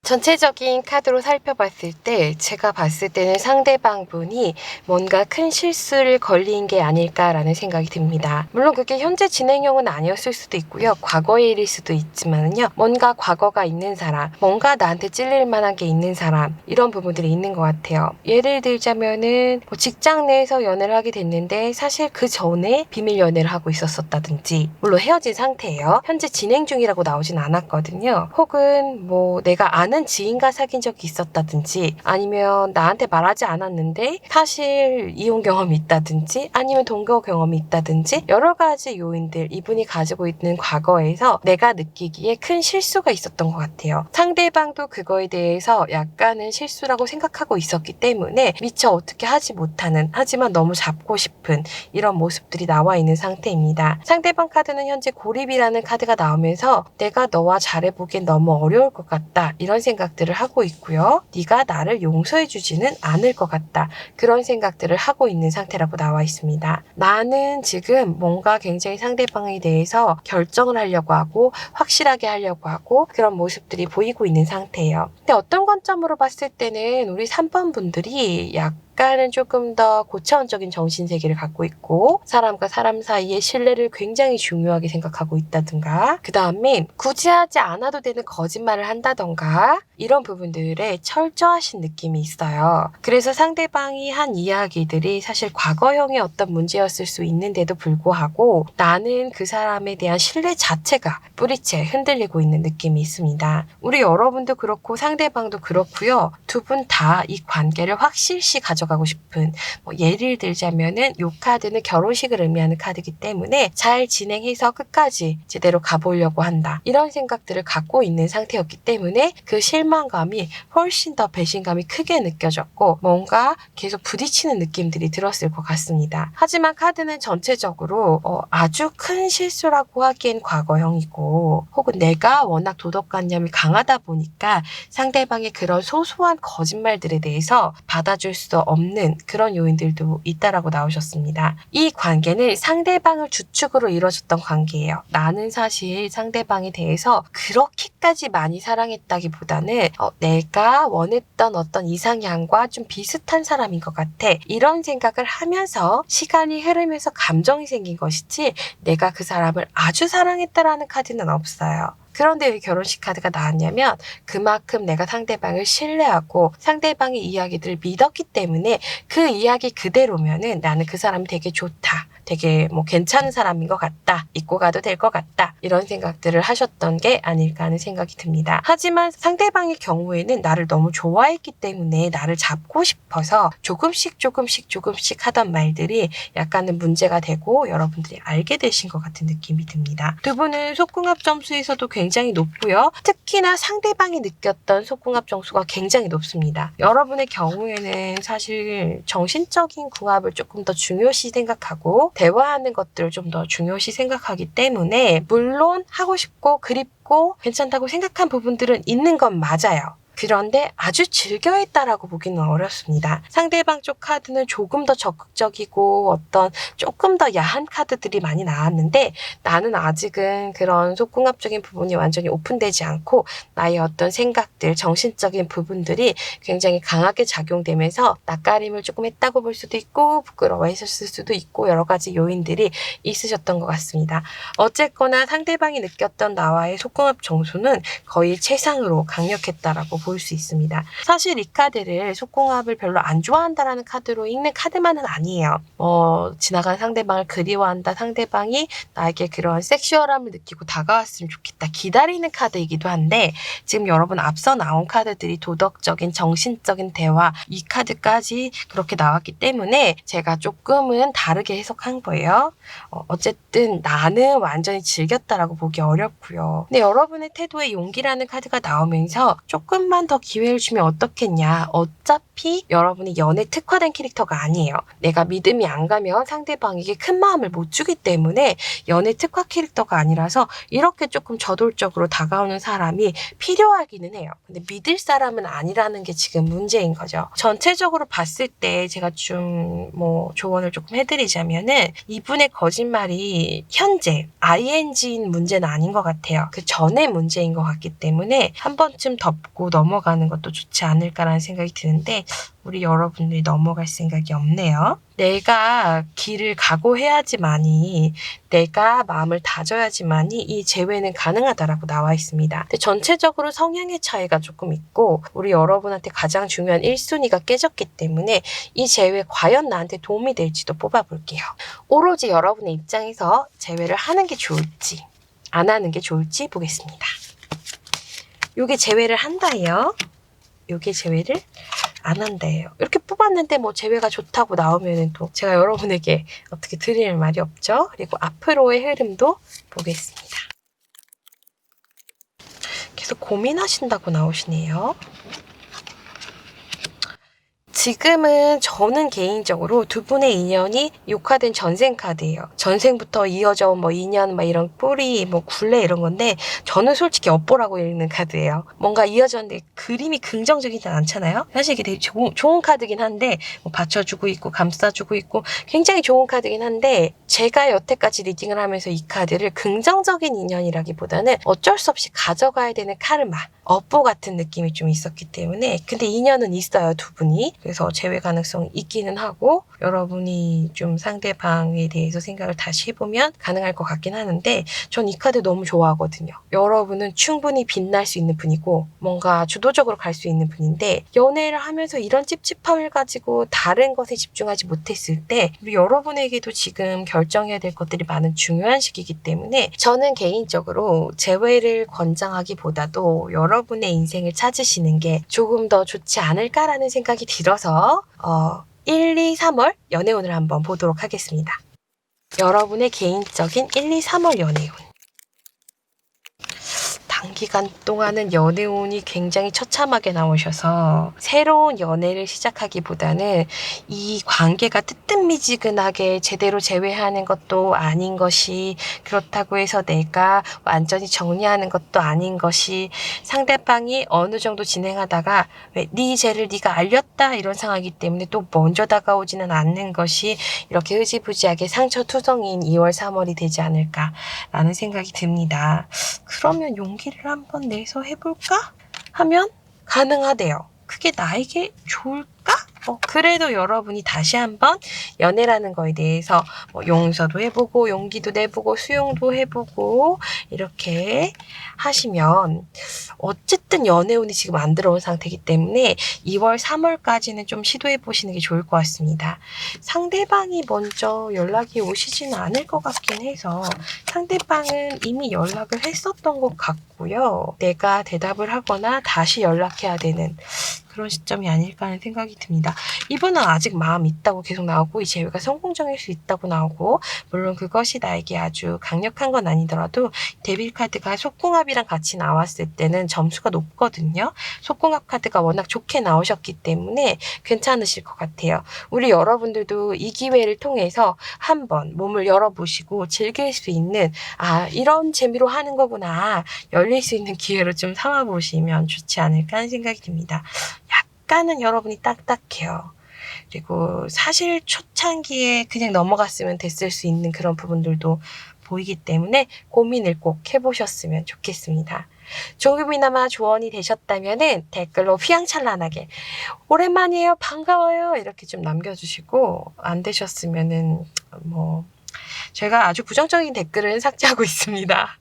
B: 전체적인 카드로 살펴봤을 때 제가 봤을 때는 상대방 분이 뭔가 큰 실수를 걸린 게 아닐까라는 생각이 듭니다. 물론 그게 현재 진행형은 아니었을 수도 있고요. 과거의 일일 수도 있지만요. 뭔가 과거가 있는 사람, 뭔가 나한테 찔릴 만한 게 있는 사람, 이런 부분들이 있는 것 같아요. 예를 들자면은 직장 내에서 연애를 하게 됐는데 사실 그 전에 비밀 연애를 하고 있었었다든지, 물론 헤어진 상태예요. 현재 진행 중이라고 나오진 않았거든요. 혹은 내가 아는 지인과 사귄 적이 있었다든지, 아니면 나한테 말하지 않았는데 사실 이혼 경험이 있다든지, 아니면 동거 경험이 있다든지, 여러 가지 요인들, 이분이 가지고 있는 과거에서 내가 느끼기에 큰 실수가 있었던 것 같아요. 상대방도 그거에 대해서 약간은 실수라고 생각하고 있었기 때문에 미처 어떻게 하지 못하는, 하지만 너무 잡고 싶은 이런 모습들이 나와 있는 상태입니다. 상대방 카드는 현재 고립이라는 카드가 나오면서 내가 너와 잘해보기엔 너무 어려울 것 같다, 이런 생각들을 하고 있고요. 네가 나를 용서해주지는 않을 것 같다, 그런 생각들을 하고 있는 상태라고 나와 있습니다. 나는 지금 뭔가 굉장히 상대방에 대해서 결정을 하려고 하고 확실하게 하려고 하고 그런 모습들이 보이고 있는 상태예요. 근데 어떤 관점으로 봤을 때는 우리 3번 분들이 약간은 조금 더 고차원적인 정신세계를 갖고 있고, 사람과 사람 사이의 신뢰를 굉장히 중요하게 생각하고 있다든가, 그 다음에 굳이 하지 않아도 되는 거짓말을 한다던가, 이런 부분들에 철저하신 느낌이 있어요. 그래서 상대방이 한 이야기들이 사실 과거형의 어떤 문제였을 수 있는데도 불구하고 나는 그 사람에 대한 신뢰 자체가 뿌리째 흔들리고 있는 느낌이 있습니다. 우리 여러분도 그렇고 상대방도 그렇고요. 두 분 다 이 관계를 확실시 가져가고 싶은, 예를 들자면은 이 카드는 결혼식을 의미하는 카드이기 때문에 잘 진행해서 끝까지 제대로 가보려고 한다, 이런 생각들을 갖고 있는 상태였기 때문에 그 실망감이 훨씬 더 배신감이 크게 느껴졌고 뭔가 계속 부딪히는 느낌들이 들었을 것 같습니다. 하지만 카드는 전체적으로 아주 큰 실수라고 하기엔 과거형이고, 혹은 내가 워낙 도덕관념이 강하다 보니까 상대방의 그런 소소한 거짓말들에 대해서 받아줄 수 없는 그런 요인들도 있다라고 나오셨습니다. 이 관계는 상대방을 주축으로 이루어졌던 관계예요. 나는 사실 상대방에 대해서 그렇게까지 많이 사랑했다기보다는 내가 원했던 어떤 이상향과 좀 비슷한 사람인 것 같아, 이런 생각을 하면서 시간이 흐르면서 감정이 생긴 것이지 내가 그 사람을 아주 사랑했다라는 카드는 없어요. 그런데 왜 결혼식 카드가 나왔냐면 그만큼 내가 상대방을 신뢰하고 상대방의 이야기들을 믿었기 때문에 그 이야기 그대로면은 나는 그 사람이 되게 좋다, 되게 괜찮은 사람인 것 같다, 잊고 가도 될 것 같다, 이런 생각들을 하셨던 게 아닐까 하는 생각이 듭니다. 하지만 상대방의 경우에는 나를 너무 좋아했기 때문에 나를 잡고 싶어서 조금씩 하던 말들이 약간은 문제가 되고 여러분들이 알게 되신 것 같은 느낌이 듭니다. 두 분은 속궁합 점수에서도 굉장히 높고요. 특히나 상대방이 느꼈던 속궁합 점수가 굉장히 높습니다. 여러분의 경우에는 사실 정신적인 궁합을 조금 더 중요시 생각하고 대화하는 것들을 좀 더 중요시 생각하기 때문에, 물론 하고 싶고 그립고 괜찮다고 생각한 부분들은 있는 건 맞아요. 그런데 아주 즐겨했다라고 보기는 어렵습니다. 상대방 쪽 카드는 조금 더 적극적이고 어떤 조금 더 야한 카드들이 많이 나왔는데, 나는 아직은 그런 속궁합적인 부분이 완전히 오픈되지 않고 나의 어떤 생각들, 정신적인 부분들이 굉장히 강하게 작용되면서 낯가림을 조금 했다고 볼 수도 있고 부끄러워했을 수도 있고 여러 가지 요인들이 있으셨던 것 같습니다. 어쨌거나 상대방이 느꼈던 나와의 속궁합 점수는 거의 최상으로 강력했다라고 볼 수 있습니다. 사실 이 카드를 속궁합을 별로 안 좋아한다라는 카드로 읽는 카드만은 아니에요. 지나간 상대방을 그리워한다, 상대방이 나에게 그런 섹슈얼함을 느끼고 다가왔으면 좋겠다, 기다리는 카드이기도 한데, 지금 여러분 앞서 나온 카드들이 도덕적인, 정신적인 대화, 이 카드까지 그렇게 나왔기 때문에 제가 조금은 다르게 해석한 거예요. 어쨌든 나는 완전히 즐겼다라고 보기 어렵고요. 근데 여러분의 태도에 용기라는 카드가 나오면서 조금만 더 기회를 주면 어떻겠냐. 어차피 여러분이 연애 특화된 캐릭터가 아니에요. 내가 믿음이 안 가면 상대방에게 큰 마음을 못 주기 때문에 연애 특화 캐릭터가 아니라서 이렇게 조금 저돌적으로 다가오는 사람이 필요하기는 해요. 근데 믿을 사람은 아니라는 게 지금 문제인 거죠. 전체적으로 봤을 때 제가 좀 조언을 조금 해드리자면은, 이분의 거짓말이 현재 ING인 문제는 아닌 것 같아요. 그 전의 문제인 것 같기 때문에 한 번쯤 덮고 넘어가는 것도 좋지 않을까라는 생각이 드는데 우리 여러분들이 넘어갈 생각이 없네요. 내가 길을 각오해야지만이 내가 마음을 다져야지만이 이 재회는 가능하다라고 나와 있습니다. 근데 전체적으로 성향의 차이가 조금 있고 우리 여러분한테 가장 중요한 1순위가 깨졌기 때문에 이 재회 과연 나한테 도움이 될지도 뽑아볼게요. 오로지 여러분의 입장에서 재회를 하는 게 좋을지 안 하는 게 좋을지 보겠습니다. 요게 제외를 한다예요. 요게 제외를 안 한다예요. 이렇게 뽑았는데 뭐 제외가 좋다고 나오면은 또 제가 여러분에게 어떻게 드릴 말이 없죠. 그리고 앞으로의 흐름도 보겠습니다. 계속 고민하신다고 나오시네요. 지금은 저는 개인적으로 두 분의 인연이 욕화된 전생 카드예요. 전생부터 이어져 온 뭐 인연 막 이런 뿌리 뭐 굴레 이런 건데 저는 솔직히 업보라고 읽는 카드예요. 뭔가 이어졌는데 그림이 긍정적이진 않잖아요. 사실 이게 되게 좋은 카드긴 한데 뭐 받쳐주고 있고 감싸주고 있고 굉장히 좋은 카드긴 한데 제가 여태까지 리딩을 하면서 이 카드를 긍정적인 인연이라기보다는 어쩔 수 없이 가져가야 되는 카르마 업보 같은 느낌이 좀 있었기 때문에 근데 인연은 있어요, 두 분이. 그래서 재회 가능성이 있기는 하고 여러분이 좀 상대방에 대해서 생각을 다시 해보면 가능할 것 같긴 하는데 전 이 카드 너무 좋아하거든요. 여러분은 충분히 빛날 수 있는 분이고 뭔가 주도적으로 갈 수 있는 분인데 연애를 하면서 이런 찝찝함을 가지고 다른 것에 집중하지 못했을 때 우리 여러분에게도 지금 결정해야 될 것들이 많은 중요한 시기이기 때문에 저는 개인적으로 재회를 권장하기보다도 여러분의 인생을 찾으시는 게 조금 더 좋지 않을까라는 생각이 들어서 1, 2, 3월 연애운을 한번 보도록 하겠습니다. 여러분의 개인적인 1, 2, 3월 연애운. 단기간 동안은 연애운이 굉장히 처참하게 나오셔서 새로운 연애를 시작하기보다는 이 관계가 뜨뜻미지근하게 제대로 재회하는 것도 아닌 것이 그렇다고 해서 내가 완전히 정리하는 것도 아닌 것이 상대방이 어느 정도 진행하다가 왜 네 죄를 네가 알렸다 이런 상황이기 때문에 또 먼저 다가오지는 않는 것이 이렇게 흐지부지하게 상처투성이인 2월 3월이 되지 않을까라는 생각이 듭니다. 그러면 용기를 한번 내서 해볼까? 하면 가능하대요. 그게 나에게 좋을까? 그래도 여러분이 다시 한번 연애라는 거에 대해서 용서도 해보고 용기도 내보고 수용도 해보고 이렇게 하시면 어쨌든 연애운이 지금 안 들어온 상태이기 때문에 2월, 3월까지는 좀 시도해 보시는 게 좋을 것 같습니다. 상대방이 먼저 연락이 오시지는 않을 것 같긴 해서 상대방은 이미 연락을 했었던 것 같고요. 내가 대답을 하거나 다시 연락해야 되는 그런 시점이 아닐까 하는 생각이 듭니다. 이분은 아직 마음 있다고 계속 나오고 이 재회가 성공적일 수 있다고 나오고 물론 그것이 나에게 아주 강력한 건 아니더라도 데빌 카드가 속궁합이랑 같이 나왔을 때는 점수가 높거든요. 속궁합 카드가 워낙 좋게 나오셨기 때문에 괜찮으실 것 같아요. 우리 여러분들도 이 기회를 통해서 한번 몸을 열어보시고 즐길 수 있는 이런 재미로 하는 거구나 열릴 수 있는 기회로 좀 삼아보시면 좋지 않을까 하는 생각이 듭니다. 약간은 여러분이 딱딱해요. 그리고 사실 초창기에 그냥 넘어갔으면 됐을 수 있는 그런 부분들도 보이기 때문에 고민을 꼭 해보셨으면 좋겠습니다. 조금이나마 조언이 되셨다면 댓글로 휘황찬란하게 오랜만이에요, 반가워요 이렇게 좀 남겨주시고 안 되셨으면은 제가 아주 부정적인 댓글은 삭제하고 있습니다.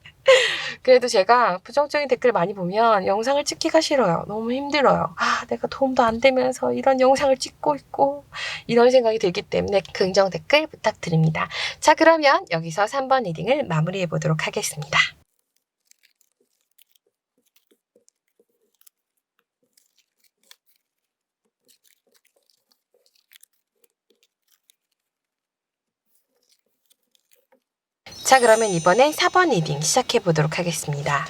B: 그래도 제가 부정적인 댓글 많이 보면 영상을 찍기가 싫어요. 너무 힘들어요. 내가 도움도 안 되면서 이런 영상을 찍고 있고 이런 생각이 들기 때문에 긍정 댓글 부탁드립니다. 자, 그러면 여기서 3번 리딩을 마무리해 보도록 하겠습니다. 자, 그러면 이번엔 4번 리딩 시작해 보도록 하겠습니다.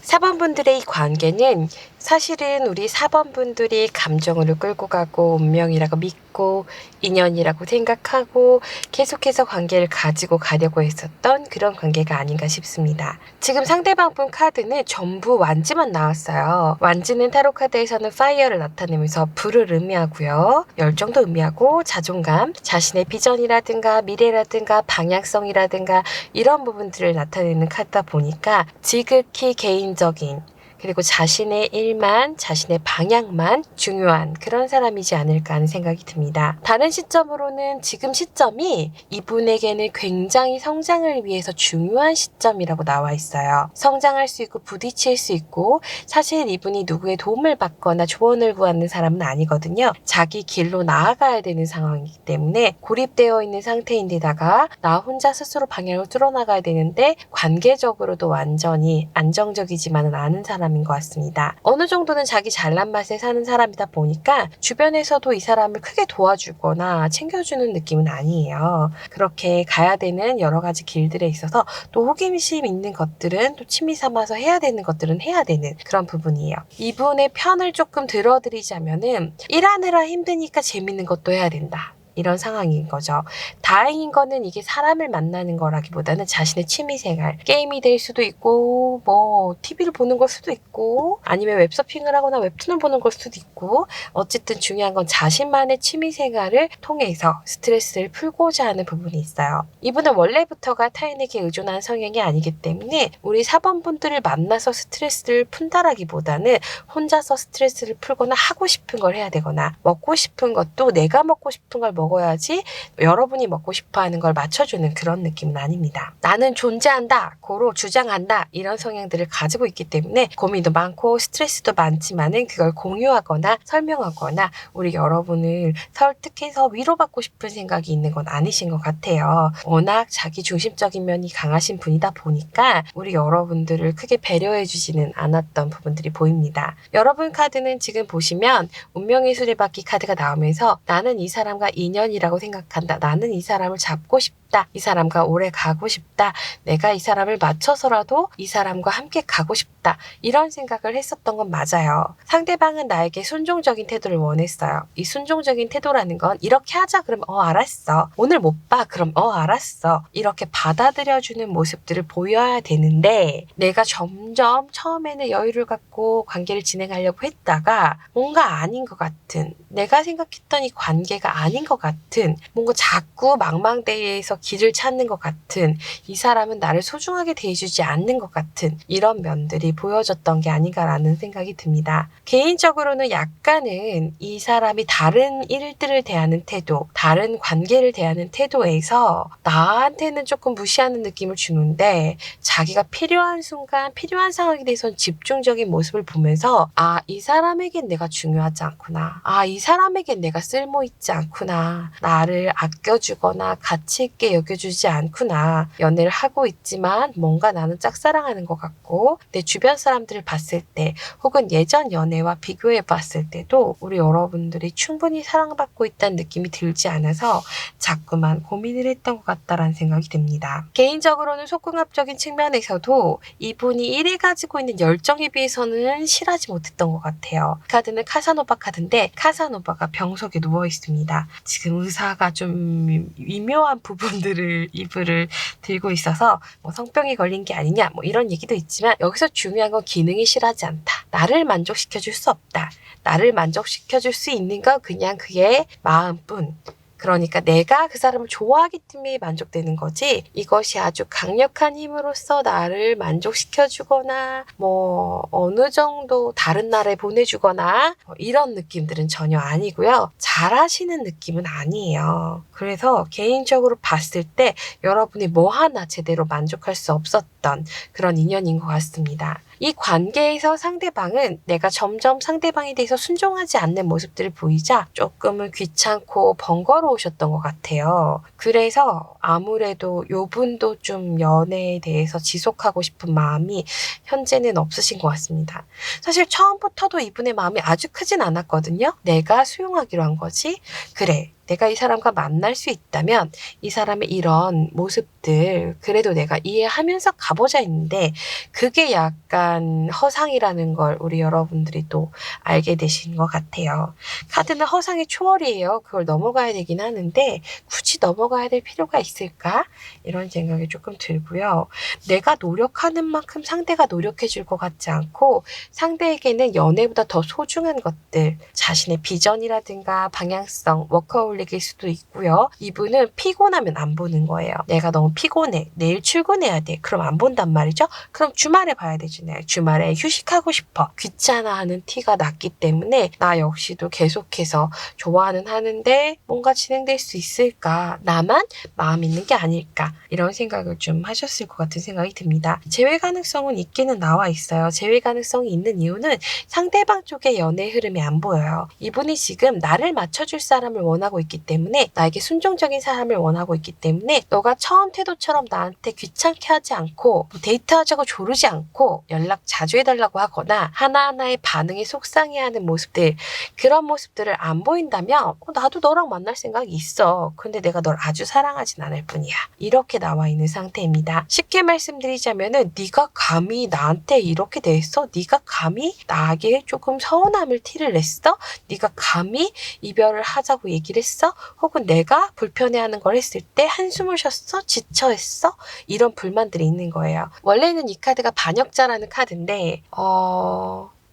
B: 4번분들의 이 관계는 사실은 우리 4번분들이 감정으로 끌고 가고 운명이라고 믿고 인연이라고 생각하고 계속해서 관계를 가지고 가려고 했었던 그런 관계가 아닌가 싶습니다. 지금 상대방 분 카드는 전부 완지만 나왔어요. 완지는 타로 카드에서는 파이어를 나타내면서 불을 의미하고요. 열정도 의미하고 자존감, 자신의 비전이라든가 미래라든가 방향성이라든가 이런 부분들을 나타내는 카드다 보니까 지극히 개인적인 그리고 자신의 일만, 자신의 방향만 중요한 그런 사람이지 않을까 하는 생각이 듭니다. 다른 시점으로는 지금 시점이 이분에게는 굉장히 성장을 위해서 중요한 시점이라고 나와 있어요. 성장할 수 있고 부딪힐 수 있고 사실 이분이 누구의 도움을 받거나 조언을 구하는 사람은 아니거든요. 자기 길로 나아가야 되는 상황이기 때문에 고립되어 있는 상태인데다가 나 혼자 스스로 방향을 뚫어나가야 되는데 관계적으로도 완전히 안정적이지만은 않은 사람인 것 같습니다. 어느 정도는 자기 잘난 맛에 사는 사람이다 보니까 주변에서도 이 사람을 크게 도와주거나 챙겨주는 느낌은 아니에요. 그렇게 가야 되는 여러 가지 길들에 있어서 또 호기심 있는 것들은 또 취미 삼아서 해야 되는 것들은 해야 되는 그런 부분이에요. 이분의 편을 조금 들어드리자면은 일하느라 힘드니까 재밌는 것도 해야 된다. 이런 상황인 거죠. 다행인 거는 이게 사람을 만나는 거라기보다는 자신의 취미생활, 게임이 될 수도 있고 뭐 TV를 보는 걸 수도 있고 아니면 웹서핑을 하거나 웹툰을 보는 걸 수도 있고 어쨌든 중요한 건 자신만의 취미생활을 통해서 스트레스를 풀고자 하는 부분이 있어요. 이분은 원래부터가 타인에게 의존한 성향이 아니기 때문에 우리 4번 분들을 만나서 스트레스를 푼다라기보다는 혼자서 스트레스를 풀거나 하고 싶은 걸 해야 되거나 먹고 싶은 것도 내가 먹고 싶은 걸 먹어야지 여러분이 먹고 싶어하는 걸 맞춰주는 그런 느낌은 아닙니다. 나는 존재한다, 고로 주장한다 이런 성향들을 가지고 있기 때문에 고민도 많고 스트레스도 많지만은 그걸 공유하거나 설명하거나 우리 여러분을 설득해서 위로받고 싶은 생각이 있는 건 아니신 것 같아요. 워낙 자기 중심적인 면이 강하신 분이다 보니까 우리 여러분들을 크게 배려해주지는 않았던 부분들이 보입니다. 여러분 카드는 지금 보시면 운명의 수레바퀴 카드가 나오면서 나는 이 사람과 인연이라고 생각한다. 나는 이 사람을 잡고 싶다. 이 사람과 오래 가고 싶다. 내가 이 사람을 맞춰서라도 이 사람과 함께 가고 싶다. 이런 생각을 했었던 건 맞아요. 상대방은 나에게 순종적인 태도를 원했어요. 이 순종적인 태도라는 건 이렇게 하자 그러면 알았어. 오늘 못 봐. 그럼 알았어. 이렇게 받아들여주는 모습들을 보여야 되는데 내가 점점 처음에는 여유를 갖고 관계를 진행하려고 했다가 뭔가 아닌 것 같은 내가 생각했던 이 관계가 아닌 것 같은 뭔가 자꾸 망망대해에서 길을 찾는 것 같은 이 사람은 나를 소중하게 대해주지 않는 것 같은 이런 면들이 보여졌던 게 아닌가라는 생각이 듭니다. 개인적으로는 약간은 이 사람이 다른 일들을 대하는 태도, 다른 관계를 대하는 태도에서 나한테는 조금 무시하는 느낌을 주는데 자기가 필요한 순간, 필요한 상황에 대해서는 집중적인 모습을 보면서 이 사람에겐 내가 중요하지 않구나. 이 사람에겐 내가 쓸모있지 않구나. 나를 아껴주거나 가치 있게 여겨주지 않구나. 연애를 하고 있지만 뭔가 나는 짝사랑하는 것 같고 내 주변 사람들을 봤을 때 혹은 예전 연애와 비교해 봤을 때도 우리 여러분들이 충분히 사랑받고 있다는 느낌이 들지 않아서 자꾸만 고민을 했던 것 같다라는 생각이 듭니다. 개인적으로는 속궁합적인 측면에서도 이분이 일에 가지고 있는 열정에 비해서는 실하지 못했던 것 같아요. 카드는 카사노바 카드인데 카사노바가 병석에 누워 있습니다. 지금 의사가 좀 미묘한 부분들을 이불을 들고 있어서 성병이 걸린 게 아니냐 이런 얘기도 있지만 여기서 중요한 건 기능이 실하지 않다. 나를 만족시켜줄 수 없다. 나를 만족시켜줄 수 있는 건 그냥 그의 마음뿐. 그러니까 내가 그 사람을 좋아하기 때문에 만족되는 거지 이것이 아주 강력한 힘으로써 나를 만족시켜주거나 어느 정도 다른 나라에 보내주거나 이런 느낌들은 전혀 아니고요. 잘하시는 느낌은 아니에요. 그래서 개인적으로 봤을 때 여러분이 뭐 하나 제대로 만족할 수 없었던 그런 인연인 것 같습니다. 이 관계에서 상대방은 내가 점점 상대방에 대해서 순종하지 않는 모습들을 보이자 조금은 귀찮고 번거로우셨던 것 같아요. 그래서 아무래도 요분도 좀 연애에 대해서 지속하고 싶은 마음이 현재는 없으신 것 같습니다. 사실 처음부터도 이분의 마음이 아주 크진 않았거든요. 내가 수용하기로 한 거지. 그래. 내가 이 사람과 만날 수 있다면 이 사람의 이런 모습들 그래도 내가 이해하면서 가보자 했는데 그게 약간 허상이라는 걸 우리 여러분들이 또 알게 되신 것 같아요. 카드는 허상의 초월이에요. 그걸 넘어가야 되긴 하는데 굳이 넘어가야 될 필요가 있을까? 이런 생각이 조금 들고요. 내가 노력하는 만큼 상대가 노력해 줄 것 같지 않고 상대에게는 연애보다 더 소중한 것들, 자신의 비전이라든가 방향성, 워커홀릭일 수도 있고요. 이분은 피곤하면 안 보는 거예요. 내가 너무 피곤해. 내일 출근해야 돼. 그럼 안 본단 말이죠. 그럼 주말에 봐야 되잖아요. 주말에 휴식하고 싶어. 귀찮아하는 티가 났기 때문에 나 역시도 계속해서 좋아는 하는데 뭔가 진행될 수 있을까? 나만 마음 있는 게 아닐까? 이런 생각을 좀 하셨을 것 같은 생각이 듭니다. 재회 가능성은 있기는 나와 있어요. 재회 가능성이 있는 이유는 상대방 쪽의 연애 흐름이 안 보여요. 이분이 지금 나를 맞춰줄 사람을 원하고 있기 때문에 나에게 순종적인 사람을 원하고 있기 때문에 너가 처음 태도처럼 나한테 귀찮게 하지 않고 데이트하자고 조르지 않고 연락 자주 해달라고 하거나 하나하나의 반응에 속상해하는 모습들 그런 모습들을 안 보인다면 나도 너랑 만날 생각이 있어. 근데 내가 널 아주 사랑하진 않을 뿐이야. 이렇게 나와 있는 상태입니다. 쉽게 말씀드리자면은 네가 감히 나한테 이렇게 대했어? 네가 감히 나에게 조금 서운함을 티를 냈어? 네가 감히 이별을 하자고 얘기를 했어? 혹은 내가 불편해하는 걸 했을 때 한숨을 쉬었어? 지쳐했어? 이런 불만들이 있는 거예요. 원래는 이 카드가 반역자라는 카드인데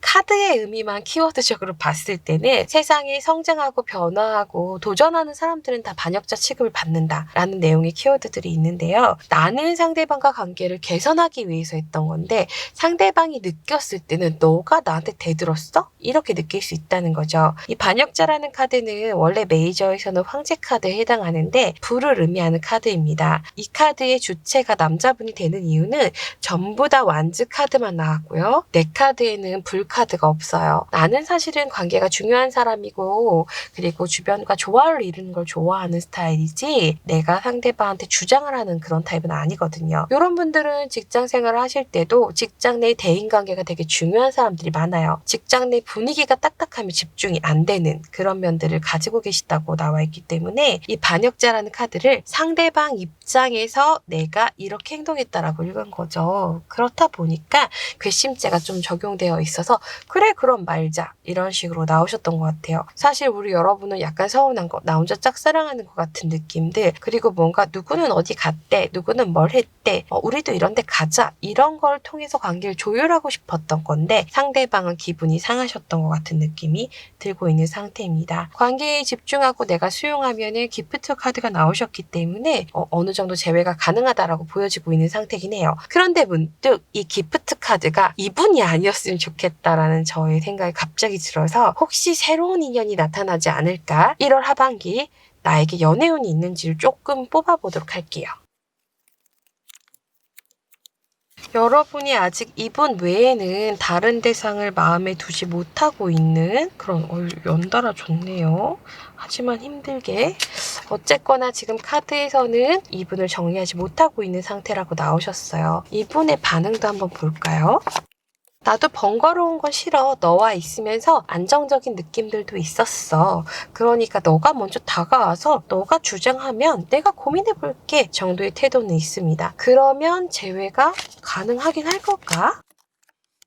B: 카드의 의미만 키워드적으로 봤을 때는 세상이 성장하고 변화하고 도전하는 사람들은 다 반역자 취급을 받는다라는 내용의 키워드들이 있는데요. 나는 상대방과 관계를 개선하기 위해서 했던 건데 상대방이 느꼈을 때는 너가 나한테 대들었어? 이렇게 느낄 수 있다는 거죠. 이 반역자라는 카드는 원래 메이저에서는 황제 카드에 해당하는데 불을 의미하는 카드입니다. 이 카드의 주체가 남자분이 되는 이유는 전부 다 완즈 카드만 나왔고요. 내 카드에는 불 카드가 없어요. 나는 사실은 관계가 중요한 사람이고 그리고 주변과 조화를 이루는 걸 좋아하는 스타일이지 내가 상대방한테 주장을 하는 그런 타입은 아니거든요. 이런 분들은 직장 생활을 하실 때도 직장 내 대인관계가 되게 중요한 사람들이 많아요. 직장 내 분위기가 딱딱하면 집중이 안 되는 그런 면들을 가지고 계시다고 나와 있기 때문에 이 반역자라는 카드를 상대방 입장에서 내가 이렇게 행동했다라고 읽은 거죠. 그렇다 보니까 괘씸죄가 좀 적용되어 있어서 그래 그럼 말자 이런 식으로 나오셨던 것 같아요. 사실 우리 여러분은 약간 서운한 거 나 혼자 짝사랑하는 것 같은 느낌들 그리고 뭔가 누구는 어디 갔대 누구는 뭘 했대 우리도 이런 데 가자 이런 걸 통해서 관계를 조율하고 싶었던 건데 상대방은 기분이 상하셨던 것 같은 느낌이 들고 있는 상태입니다. 관계에 집중하고 내가 수용하면은 기프트 카드가 나오셨기 때문에 어느 정도 재회가 가능하다라고 보여지고 있는 상태긴 해요. 그런데 문득 이 기프트 카드가 이분이 아니었으면 좋겠다라는 저의 생각이 갑자기 들어서 혹시 새로운 인연이 나타나지 않을까? 1월 하반기 나에게 연애운이 있는지를 조금 뽑아보도록 할게요. 여러분이 아직 이분 외에는 다른 대상을 마음에 두지 못하고 있는 그런 연달아 좋네요. 하지만 힘들게 어쨌거나 지금 카드에서는 이분을 정리하지 못하고 있는 상태라고 나오셨어요. 이분의 반응도 한번 볼까요? 나도 번거로운 건 싫어. 너와 있으면서 안정적인 느낌들도 있었어. 그러니까 너가 먼저 다가와서 너가 주장하면 내가 고민해볼게 정도의 태도는 있습니다. 그러면 재회가 가능하긴 할 걸까?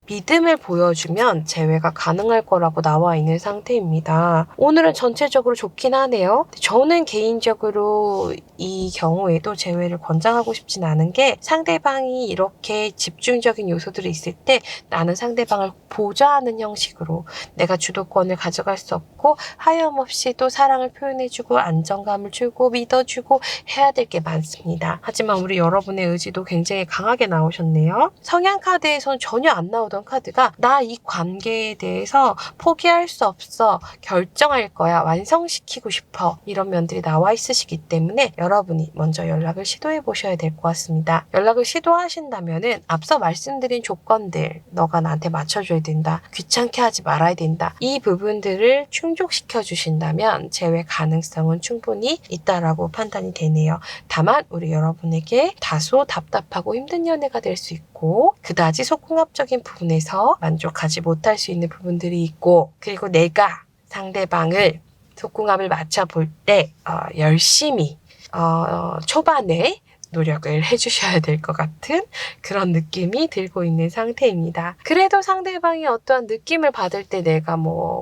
B: 믿음을 보여주면 재회가 가능할 거라고 나와 있는 상태입니다. 오늘은 전체적으로 좋긴 하네요. 저는 개인적으로 이 경우에도 재회를 권장하고 싶진 않은 게 상대방이 이렇게 집중적인 요소들이 있을 때 나는 상대방을 보좌하는 형식으로 내가 주도권을 가져갈 수 없고 하염없이 또 사랑을 표현해주고 안정감을 주고 믿어주고 해야 될 게 많습니다. 하지만 우리 여러분의 의지도 굉장히 강하게 나오셨네요. 성향 카드에선 전혀 안 나오던 카드가 나 이 관계에 대해서 포기할 수 없어 결정할 거야 완성시키고 싶어 이런 면들이 나와 있으시기 때문에 여러분이 먼저 연락을 시도해 보셔야 될 것 같습니다. 연락을 시도하신다면은 앞서 말씀드린 조건들 너가 나한테 맞춰줘야 된다 귀찮게 하지 말아야 된다 이 부분들을 충족시켜 주신다면 재회 가능성은 충분히 있다라고 판단이 되네요. 다만 우리 여러분에게 다소 답답하고 힘든 연애가 될 수 있고 그다지 속궁합적인 부분에서 만족하지 못할 수 있는 부분들이 있고 그리고 내가 상대방을 속궁합을 맞춰볼 때 열심히 초반에 노력을 해주셔야 될 것 같은 그런 느낌이 들고 있는 상태입니다. 그래도 상대방이 어떠한 느낌을 받을 때 내가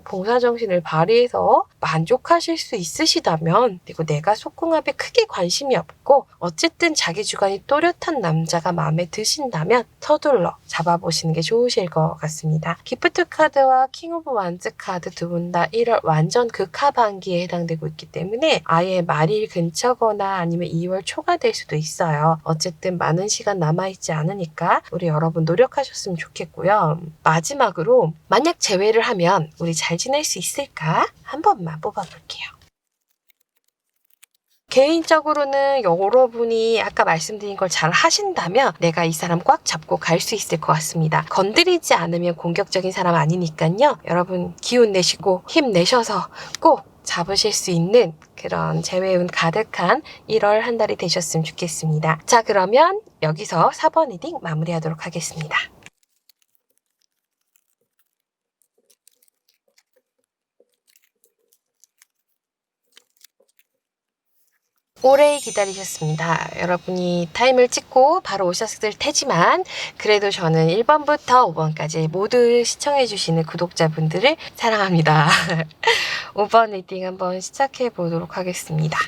B: 봉사정신을 발휘해서 만족하실 수 있으시다면, 그리고 내가 속궁합에 크게 관심이 없고 어쨌든 자기 주관이 또렷한 남자가 마음에 드신다면 서둘러 잡아보시는 게 좋으실 것 같습니다. 기프트 카드와 킹 오브 완즈 카드 두 분 다 1월 완전 극하반기에 해당되고 있기 때문에 아예 말일 근처거나 아니면 2월 초가 될 수도 있어요. 어쨌든 많은 시간 남아있지 않으니까 우리 여러분 노력하셨으면 좋겠고요. 마지막으로 만약 재회를 하면 우리 잘 지낼 수 있을까? 한 번만 뽑아볼게요. 개인적으로는 여러분이 아까 말씀드린 걸 잘 하신다면 내가 이 사람 꽉 잡고 갈 수 있을 것 같습니다. 건드리지 않으면 공격적인 사람 아니니까요. 여러분 기운 내시고 힘내셔서 꼭 잡으실 수 있는 그런 재회운 가득한 1월 한 달이 되셨으면 좋겠습니다. 자, 그러면 여기서 4번 리딩 마무리하도록 하겠습니다. 오래 기다리셨습니다. 여러분이 타임을 찍고 바로 오셨을 테지만 그래도 저는 1번부터 5번까지 모두 시청해주시는 구독자분들을 사랑합니다. 5번 리딩 한번 시작해 보도록 하겠습니다.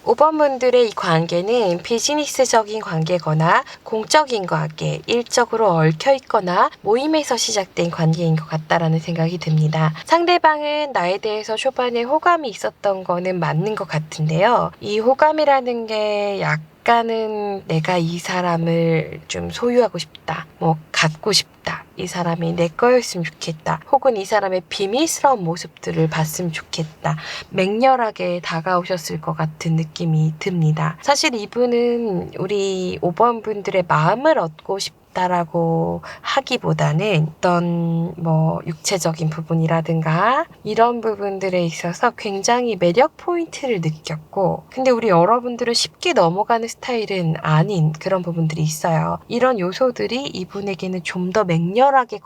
B: 오 번 분들의 이 관계는 비즈니스적인 관계거나 공적인 관계, 일적으로 얽혀있거나 모임에서 시작된 관계인 것 같다라는 생각이 듭니다. 상대방은 나에 대해서 초반에 호감이 있었던 거는 맞는 것 같은데요. 이 호감이라는 게 약간은 내가 이 사람을 좀 소유하고 싶다, 갖고 싶다, 이 사람이 내 거였으면 좋겠다, 혹은 이 사람의 비밀스러운 모습들을 봤으면 좋겠다, 맹렬하게 다가오셨을 것 같은 느낌이 듭니다. 사실 이분은 우리 5번 분들의 마음을 얻고 싶다라고 하기보다는 어떤 육체적인 부분이라든가 이런 부분들에 있어서 굉장히 매력 포인트를 느꼈고, 근데 우리 여러분들은 쉽게 넘어가는 스타일은 아닌 그런 부분들이 있어요. 이런 요소들이 이분에게는 좀 더 맹렬하게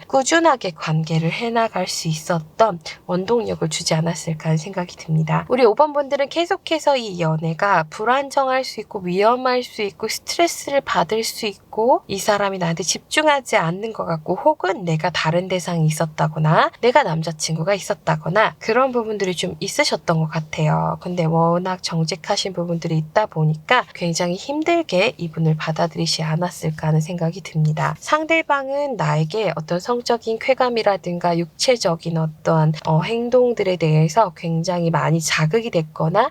B: 꾸준하게 관계를 해나갈 수 있었던 원동력을 주지 않았을까 하는 생각이 듭니다. 우리 5번 분들은 계속해서 이 연애가 불안정할 수 있고 위험할 수 있고 스트레스를 받을 수 있고 이 사람이 나한테 집중하지 않는 것 같고, 혹은 내가 다른 대상이 있었다거나 내가 남자친구가 있었다거나 그런 부분들이 좀 있으셨던 것 같아요. 근데 워낙 정직하신 부분들이 있다 보니까 굉장히 힘들게 이분을 받아들이지 않았을까 하는 생각이 듭니다. 상대방은 나에게 어떤 성적인 쾌감이라든가 육체적인 어떠한 행동들에 대해서 굉장히 많이 자극이 됐거나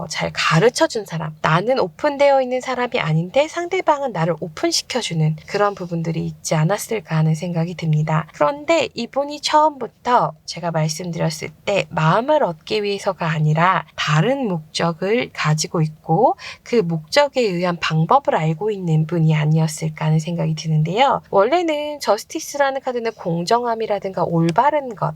B: 잘 가르쳐준 사람, 나는 오픈되어 있는 사람이 아닌데 상대방은 나를 오픈시켜주는 그런 부분들이 있지 않았을까 하는 생각이 듭니다. 그런데 이분이 처음부터 제가 말씀드렸을 때 마음을 얻기 위해서가 아니라 다른 목적을 가지고 있고 그 목적에 의한 방법을 알고 있는 분이 아니었을까 하는 생각이 드는데요. 원래는 저스티스라는 카드는 공정함이라든가 올바른 것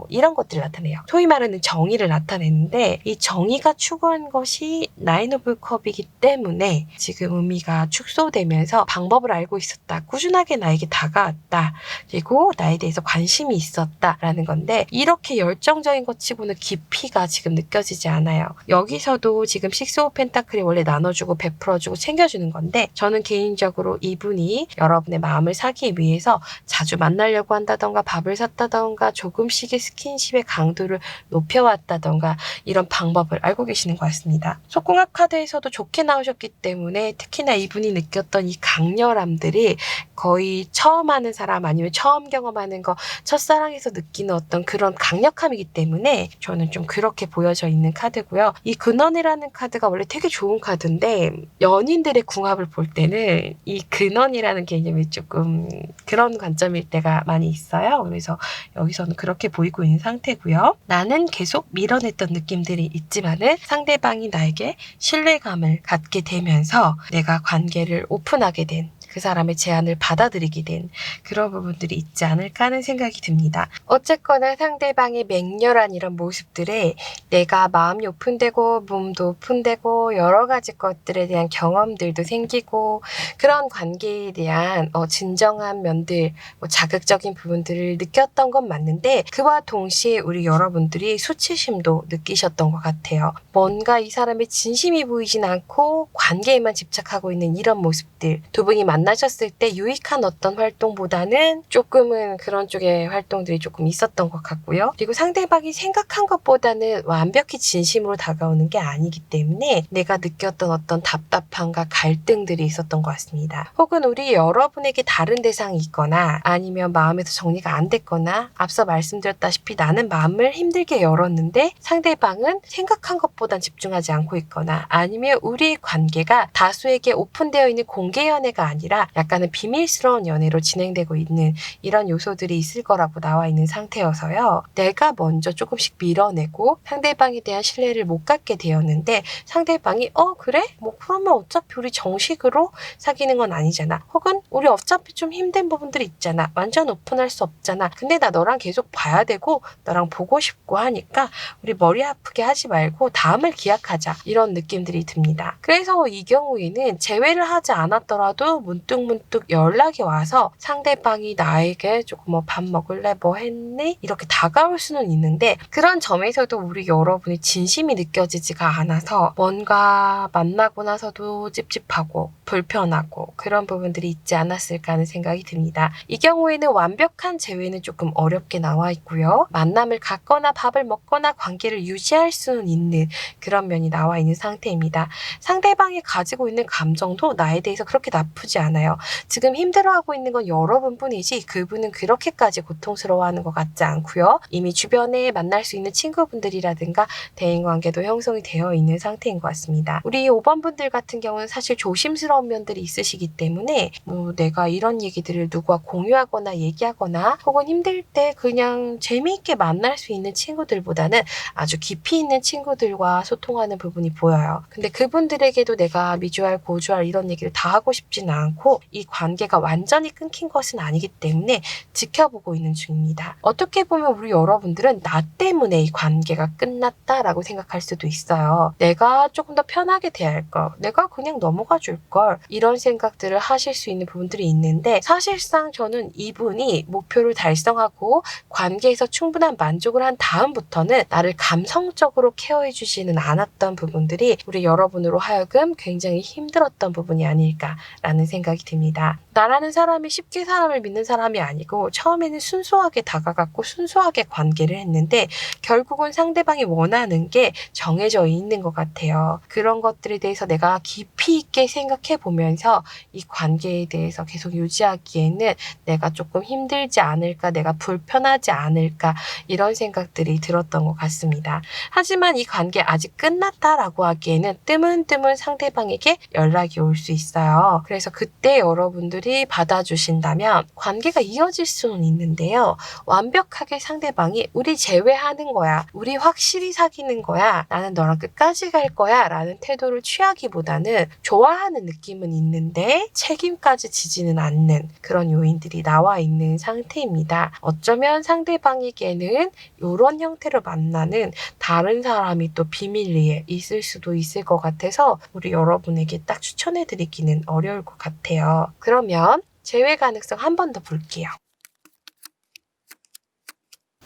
B: 이런 것들을 나타내요. 소위 말하는 정의를 나타내는데 이 정의가 추구한 것이 나인 오브 컵이기 때문에 지금 의미가 축소되면서 방법을 알고 있었다, 꾸준하게 나에게 다가왔다, 그리고 나에 대해서 관심이 있었다라는 건데, 이렇게 열정적인 것 치고는 깊이가 지금 느껴지지 않아요. 여기서도 지금 식스 오브 펜타클이 원래 나눠주고 베풀어주고 챙겨주는 건데, 저는 개인적으로 이분이 여러분의 마음을 사기 위해서 자주 만나려고 한다던가 밥을 샀다던가 조금씩의 스킨십의 강도를 높여왔다던가 이런 방법을 알고 계시는 것 같습니다. 속궁합 카드에서도 좋게 나오셨기 때문에 특히나 이분이 느꼈던 이 강렬함들이 거의 처음 하는 사람 아니면 처음 경험하는 거 첫사랑에서 느끼는 어떤 그런 강력함이기 때문에 저는 좀 그렇게 보여져 있는 카드고요. 이 근원이라는 카드가 원래 되게 좋은 카드인데 연인들의 궁합을 볼 때는 이 근원이라는 개념이 조금 그런 관점일 때가 많이 있어요. 그래서 여기서는 그렇게 보이고 있는 상태고요. 나는 계속 밀어냈던 느낌들이 있지만은 상대방이 나에게 신뢰감을 갖게 되면서 내가 관계를 오픈하게 된 그 사람의 제안을 받아들이게 된 그런 부분들이 있지 않을까 하는 생각이 듭니다. 어쨌거나 상대방의 맹렬한 이런 모습들에 내가 마음이 오픈되고 몸도 오픈되고 여러 가지 것들에 대한 경험들도 생기고 그런 관계에 대한 진정한 면들, 자극적인 부분들을 느꼈던 건 맞는데 그와 동시에 우리 여러분들이 수치심도 느끼셨던 것 같아요. 뭔가 이 사람의 진심이 보이진 않고 관계에만 집착하고 있는 이런 모습들. 두 분이 만나셨을 때 유익한 어떤 활동보다는 조금은 그런 쪽의 활동들이 조금 있었던 것 같고요. 그리고 상대방이 생각한 것보다는 완벽히 진심으로 다가오는 게 아니기 때문에 내가 느꼈던 어떤 답답함과 갈등들이 있었던 것 같습니다. 혹은 우리 여러분에게 다른 대상이 있거나 아니면 마음에서 정리가 안 됐거나 앞서 말씀드렸다시피 나는 마음을 힘들게 열었는데 상대방은 생각한 것보단 집중하지 않고 있거나 아니면 우리의 관계가 다수에게 오픈되어 있는 공개 연애가 아니라 약간은 비밀스러운 연애로 진행되고 있는 이런 요소들이 있을 거라고 나와 있는 상태여서요. 내가 먼저 조금씩 밀어내고 상대방에 대한 신뢰를 못 갖게 되었는데 상대방이 그래? 뭐 그러면 어차피 우리 정식으로 사귀는 건 아니잖아. 혹은 우리 어차피 좀 힘든 부분들이 있잖아. 완전 오픈할 수 없잖아. 근데 나 너랑 계속 봐야 되고 너랑 보고 싶고 하니까 우리 머리 아프게 하지 말고 다음을 기약하자. 이런 느낌들이 듭니다. 그래서 이 경우에는 재회를 하지 않았더라도 문득문득 연락이 와서 상대방이 나에게 조금 밥 먹을래? 뭐 했니? 이렇게 다가올 수는 있는데 그런 점에서도 우리 여러분이 진심이 느껴지지가 않아서 뭔가 만나고 나서도 찝찝하고 불편하고 그런 부분들이 있지 않았을까 하는 생각이 듭니다. 이 경우에는 완벽한 재회는 조금 어렵게 나와 있고요. 만남을 갖거나 밥을 먹거나 관계를 유지할 수는 있는 그런 면이 나와 있는 상태입니다. 상대방이 가지고 있는 감정도 나에 대해서 그렇게 나쁘지 않아요. 지금 힘들어하고 있는 건 여러분뿐이지 그분은 그렇게까지 고통스러워하는 것 같지 않고요. 이미 주변에 만날 수 있는 친구분들이라든가 대인관계도 형성이 되어 있는 상태인 것 같습니다. 우리 5번 분들 같은 경우는 사실 조심스러운 면들이 있으시기 때문에 내가 이런 얘기들을 누구와 공유하거나 얘기하거나 혹은 힘들 때 그냥 재미있게 만날 수 있는 친구들보다는 아주 깊이 있는 친구들과 소통하는 부분이 보여요. 근데 그분들에게도 내가 미주알 고주알 이런 얘기를 다 하고 싶지는 않고 이 관계가 완전히 끊긴 것은 아니기 때문에 지켜보고 있는 중입니다. 어떻게 보면 우리 여러분들은 나 때문에 이 관계가 끝났다라고 생각할 수도 있어요. 내가 조금 더 편하게 대할 걸, 내가 그냥 넘어가 줄 걸 이런 생각들을 하실 수 있는 부분들이 있는데 사실상 저는 이분이 목표를 달성하고 관계에서 충분한 만족을 한 다음부터는 나를 감성적으로 케어해 주지는 않았던 부분들이 우리 여러분으로 하여금 굉장히 힘들었던 부분이 아닐까라는 생각이 듭니다. 나라는 사람이 쉽게 사람을 믿는 사람이 아니고 처음에는 순수하게 다가갔고 순수하게 관계를 했는데 결국은 상대방이 원하는 게 정해져 있는 것 같아요. 그런 것들에 대해서 내가 깊이 있게 생각해 보면서 이 관계에 대해서 계속 유지하기에는 내가 조금 힘들지 않을까, 내가 불편하지 않을까 이런 생각들이 들었던 것 같습니다. 하지만 이 관계 아직 끝났다라고 하기에는 뜨문뜨문 상대방에게 연락이 올 수 있어요. 그래서 그때 여러분들이 받아주신다면 관계가 이어질 수는 있는데요. 완벽하게 상대방이 우리 제외하는 거야. 우리 확실히 사귀는 거야. 나는 너랑 끝까지 갈 거야. 라는 태도를 취하기보다는 좋아하는 느낌은 있는데 책임까지 지지는 않는 그런 요인들이 나와 있는 상태입니다. 어쩌면 상대방에게는 이런 형태로 만나는 다른 사람이 또 비밀리에 있을 수도 있을 것 같아서 우리 여러분에게 딱 추천해드리기는 어려울 것 같아요. 그러면 재회 가능성 한 번 더 볼게요.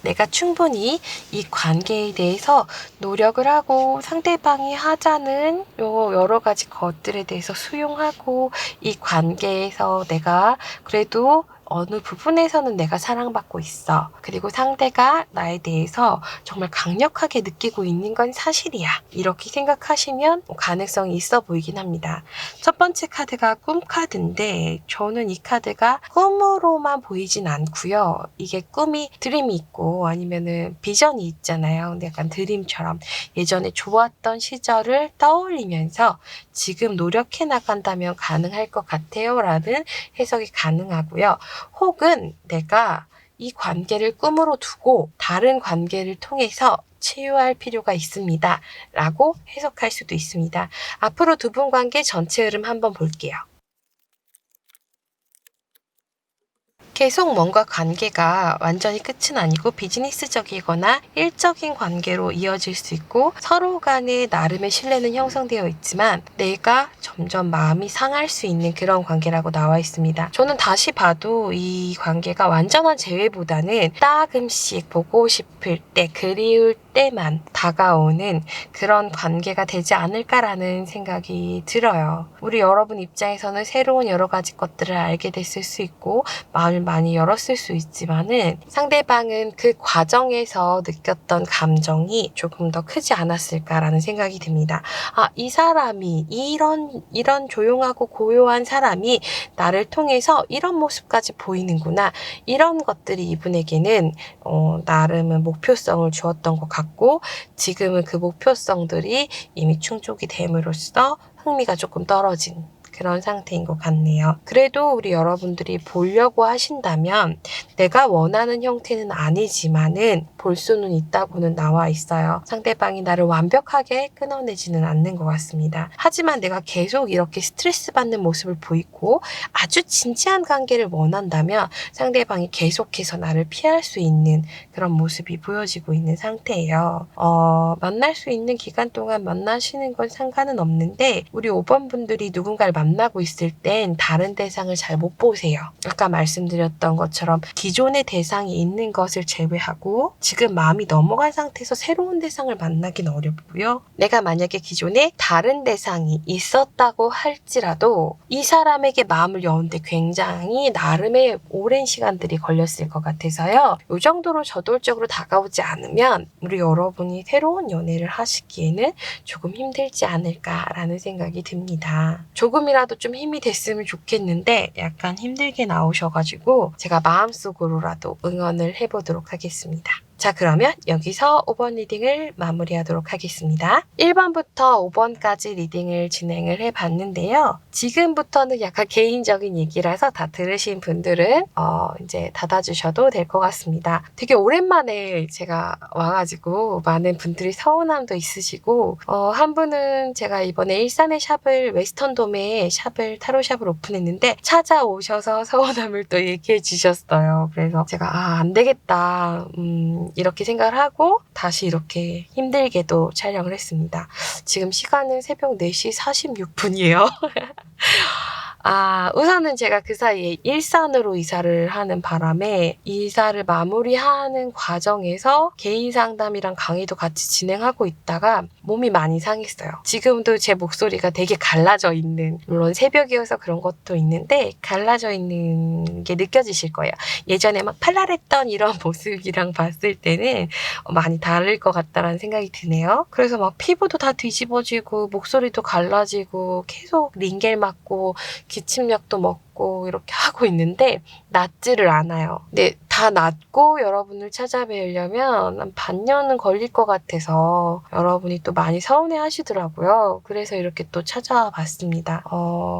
B: 내가 충분히 이 관계에 대해서 노력을 하고 상대방이 하자는 여러 가지 것들에 대해서 수용하고 이 관계에서 내가 그래도 어느 부분에서는 내가 사랑받고 있어. 그리고 상대가 나에 대해서 정말 강력하게 느끼고 있는 건 사실이야. 이렇게 생각하시면 가능성이 있어 보이긴 합니다. 첫 번째 카드가 꿈 카드인데 저는 이 카드가 꿈으로만 보이진 않고요. 이게 꿈이 드림이 있고 아니면은 비전이 있잖아요. 근데 약간 드림처럼 예전에 좋았던 시절을 떠올리면서 지금 노력해 나간다면 가능할 것 같아요. 라는 해석이 가능하고요. 혹은 내가 이 관계를 꿈으로 두고 다른 관계를 통해서 치유할 필요가 있습니다. 라고 해석할 수도 있습니다. 앞으로 두 분 관계 전체 흐름 한번 볼게요. 계속 뭔가 관계가 완전히 끝은 아니고 비즈니스적이거나 일적인 관계로 이어질 수 있고 서로 간에 나름의 신뢰는 형성되어 있지만 내가 점점 마음이 상할 수 있는 그런 관계라고 나와 있습니다. 저는 다시 봐도 이 관계가 완전한 재회보다는 따끔씩 보고 싶을 때 그리울 때만 다가오는 그런 관계가 되지 않을까라는 생각이 들어요. 우리 여러분 입장에서는 새로운 여러 가지 것들을 알게 됐을 수 있고 마음을 많이 열었을 수 있지만은 상대방은 그 과정에서 느꼈던 감정이 조금 더 크지 않았을까라는 생각이 듭니다. 아, 이 사람이 이런 조용하고 고요한 사람이 나를 통해서 이런 모습까지 보이는구나. 이런 것들이 이분에게는 나름의 목표성을 주었던 것 같고 지금은 그 목표성들이 이미 충족이 됨으로써 흥미가 조금 떨어진 그런 상태인 것 같네요. 그래도 우리 여러분들이 보려고 하신다면 내가 원하는 형태는 아니지만은 볼 수는 있다고는 나와 있어요. 상대방이 나를 완벽하게 끊어내지는 않는 것 같습니다. 하지만 내가 계속 이렇게 스트레스 받는 모습을 보이고 아주 진지한 관계를 원한다면 상대방이 계속해서 나를 피할 수 있는 그런 모습이 보여지고 있는 상태예요. 만날 수 있는 기간 동안 만나시는 건 상관은 없는데 우리 5번 분들이 누군가를 만나고 있을 땐 다른 대상을 잘 못 보세요. 아까 말씀드렸던 것처럼 기존의 대상이 있는 것을 제외하고 지금 마음이 넘어간 상태에서 새로운 대상을 만나긴 어렵고요. 내가 만약에 기존에 다른 대상이 있었다고 할지라도 이 사람에게 마음을 여는데 굉장히 나름의 오랜 시간들이 걸렸을 것 같아서요. 이 정도로 저돌적으로 다가오지 않으면 우리 여러분이 새로운 연애를 하시기에는 조금 힘들지 않을까라는 생각이 듭니다. 조금이라도 좀 힘이 됐으면 좋겠는데 약간 힘들게 나오셔가지고 제가 마음속으로라도 응원을 해보도록 하겠습니다. 자, 그러면 여기서 5번 리딩을 마무리하도록 하겠습니다. 1번부터 5번까지 리딩을 진행을 해봤는데요. 지금부터는 약간 개인적인 얘기라서 다 들으신 분들은 이제 닫아주셔도 될 것 같습니다. 되게 오랜만에 제가 와가지고 많은 분들이 서운함도 있으시고 한 분은 제가 이번에 일산의 웨스턴돔에 타로샵을 오픈했는데 찾아오셔서 서운함을 또 얘기해 주셨어요. 그래서 제가 안 되겠다. 이렇게 생각을 하고 다시 이렇게 힘들게도 촬영을 했습니다. 지금 시간은 새벽 4시 46분이에요. 우선은 제가 그 사이에 일산으로 이사를 하는 바람에 이사를 마무리하는 과정에서 개인 상담이랑 강의도 같이 진행하고 있다가 몸이 많이 상했어요. 지금도 제 목소리가 되게 갈라져 있는, 물론 새벽이어서 그런 것도 있는데 갈라져 있는 게 느껴지실 거예요. 예전에 막 팔랄했던 이런 모습이랑 봤을 때는 많이 다를 것 같다라는 생각이 드네요. 그래서 막 피부도 다 뒤집어지고 목소리도 갈라지고 계속 링겔 맞고 기침약도 먹고 이렇게 하고 있는데 낫지를 않아요. 근데 다 낫고 여러분을 찾아뵈려면 한 반년은 걸릴 것 같아서 여러분이 또 많이 서운해 하시더라고요. 그래서 이렇게 또 찾아와 봤습니다.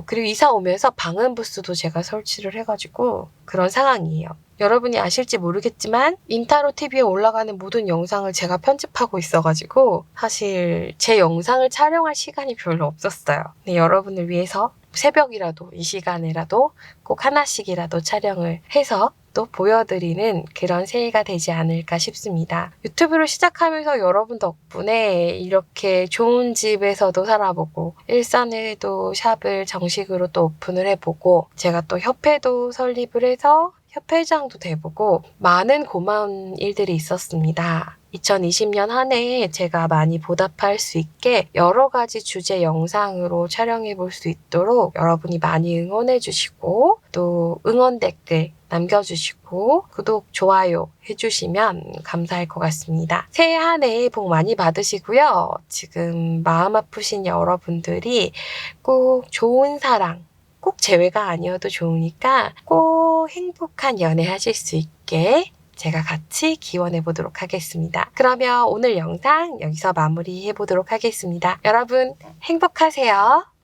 B: 그리고 이사 오면서 방음 부스도 제가 설치를 해가지고 그런 상황이에요. 여러분이 아실지 모르겠지만 인타로 TV에 올라가는 모든 영상을 제가 편집하고 있어가지고 사실 제 영상을 촬영할 시간이 별로 없었어요. 근데 여러분을 위해서 새벽이라도 이 시간에라도 꼭 하나씩이라도 촬영을 해서 또 보여드리는 그런 새해가 되지 않을까 싶습니다. 유튜브를 시작하면서 여러분 덕분에 이렇게 좋은 집에서도 살아보고 일산에도 샵을 정식으로 또 오픈을 해보고 제가 또 협회도 설립을 해서 협회장도 돼보고 많은 고마운 일들이 있었습니다. 2020년 한 해에 제가 많이 보답할 수 있게 여러 가지 주제 영상으로 촬영해 볼 수 있도록 여러분이 많이 응원해 주시고 또 응원 댓글 남겨주시고 구독, 좋아요 해주시면 감사할 것 같습니다. 새해 한 해 복 많이 받으시고요. 지금 마음 아프신 여러분들이 꼭 좋은 사랑, 꼭 재회가 아니어도 좋으니까 꼭 행복한 연애 하실 수 있게 제가 같이 기원해 보도록 하겠습니다. 그러면 오늘 영상 여기서 마무리해 보도록 하겠습니다. 여러분 행복하세요.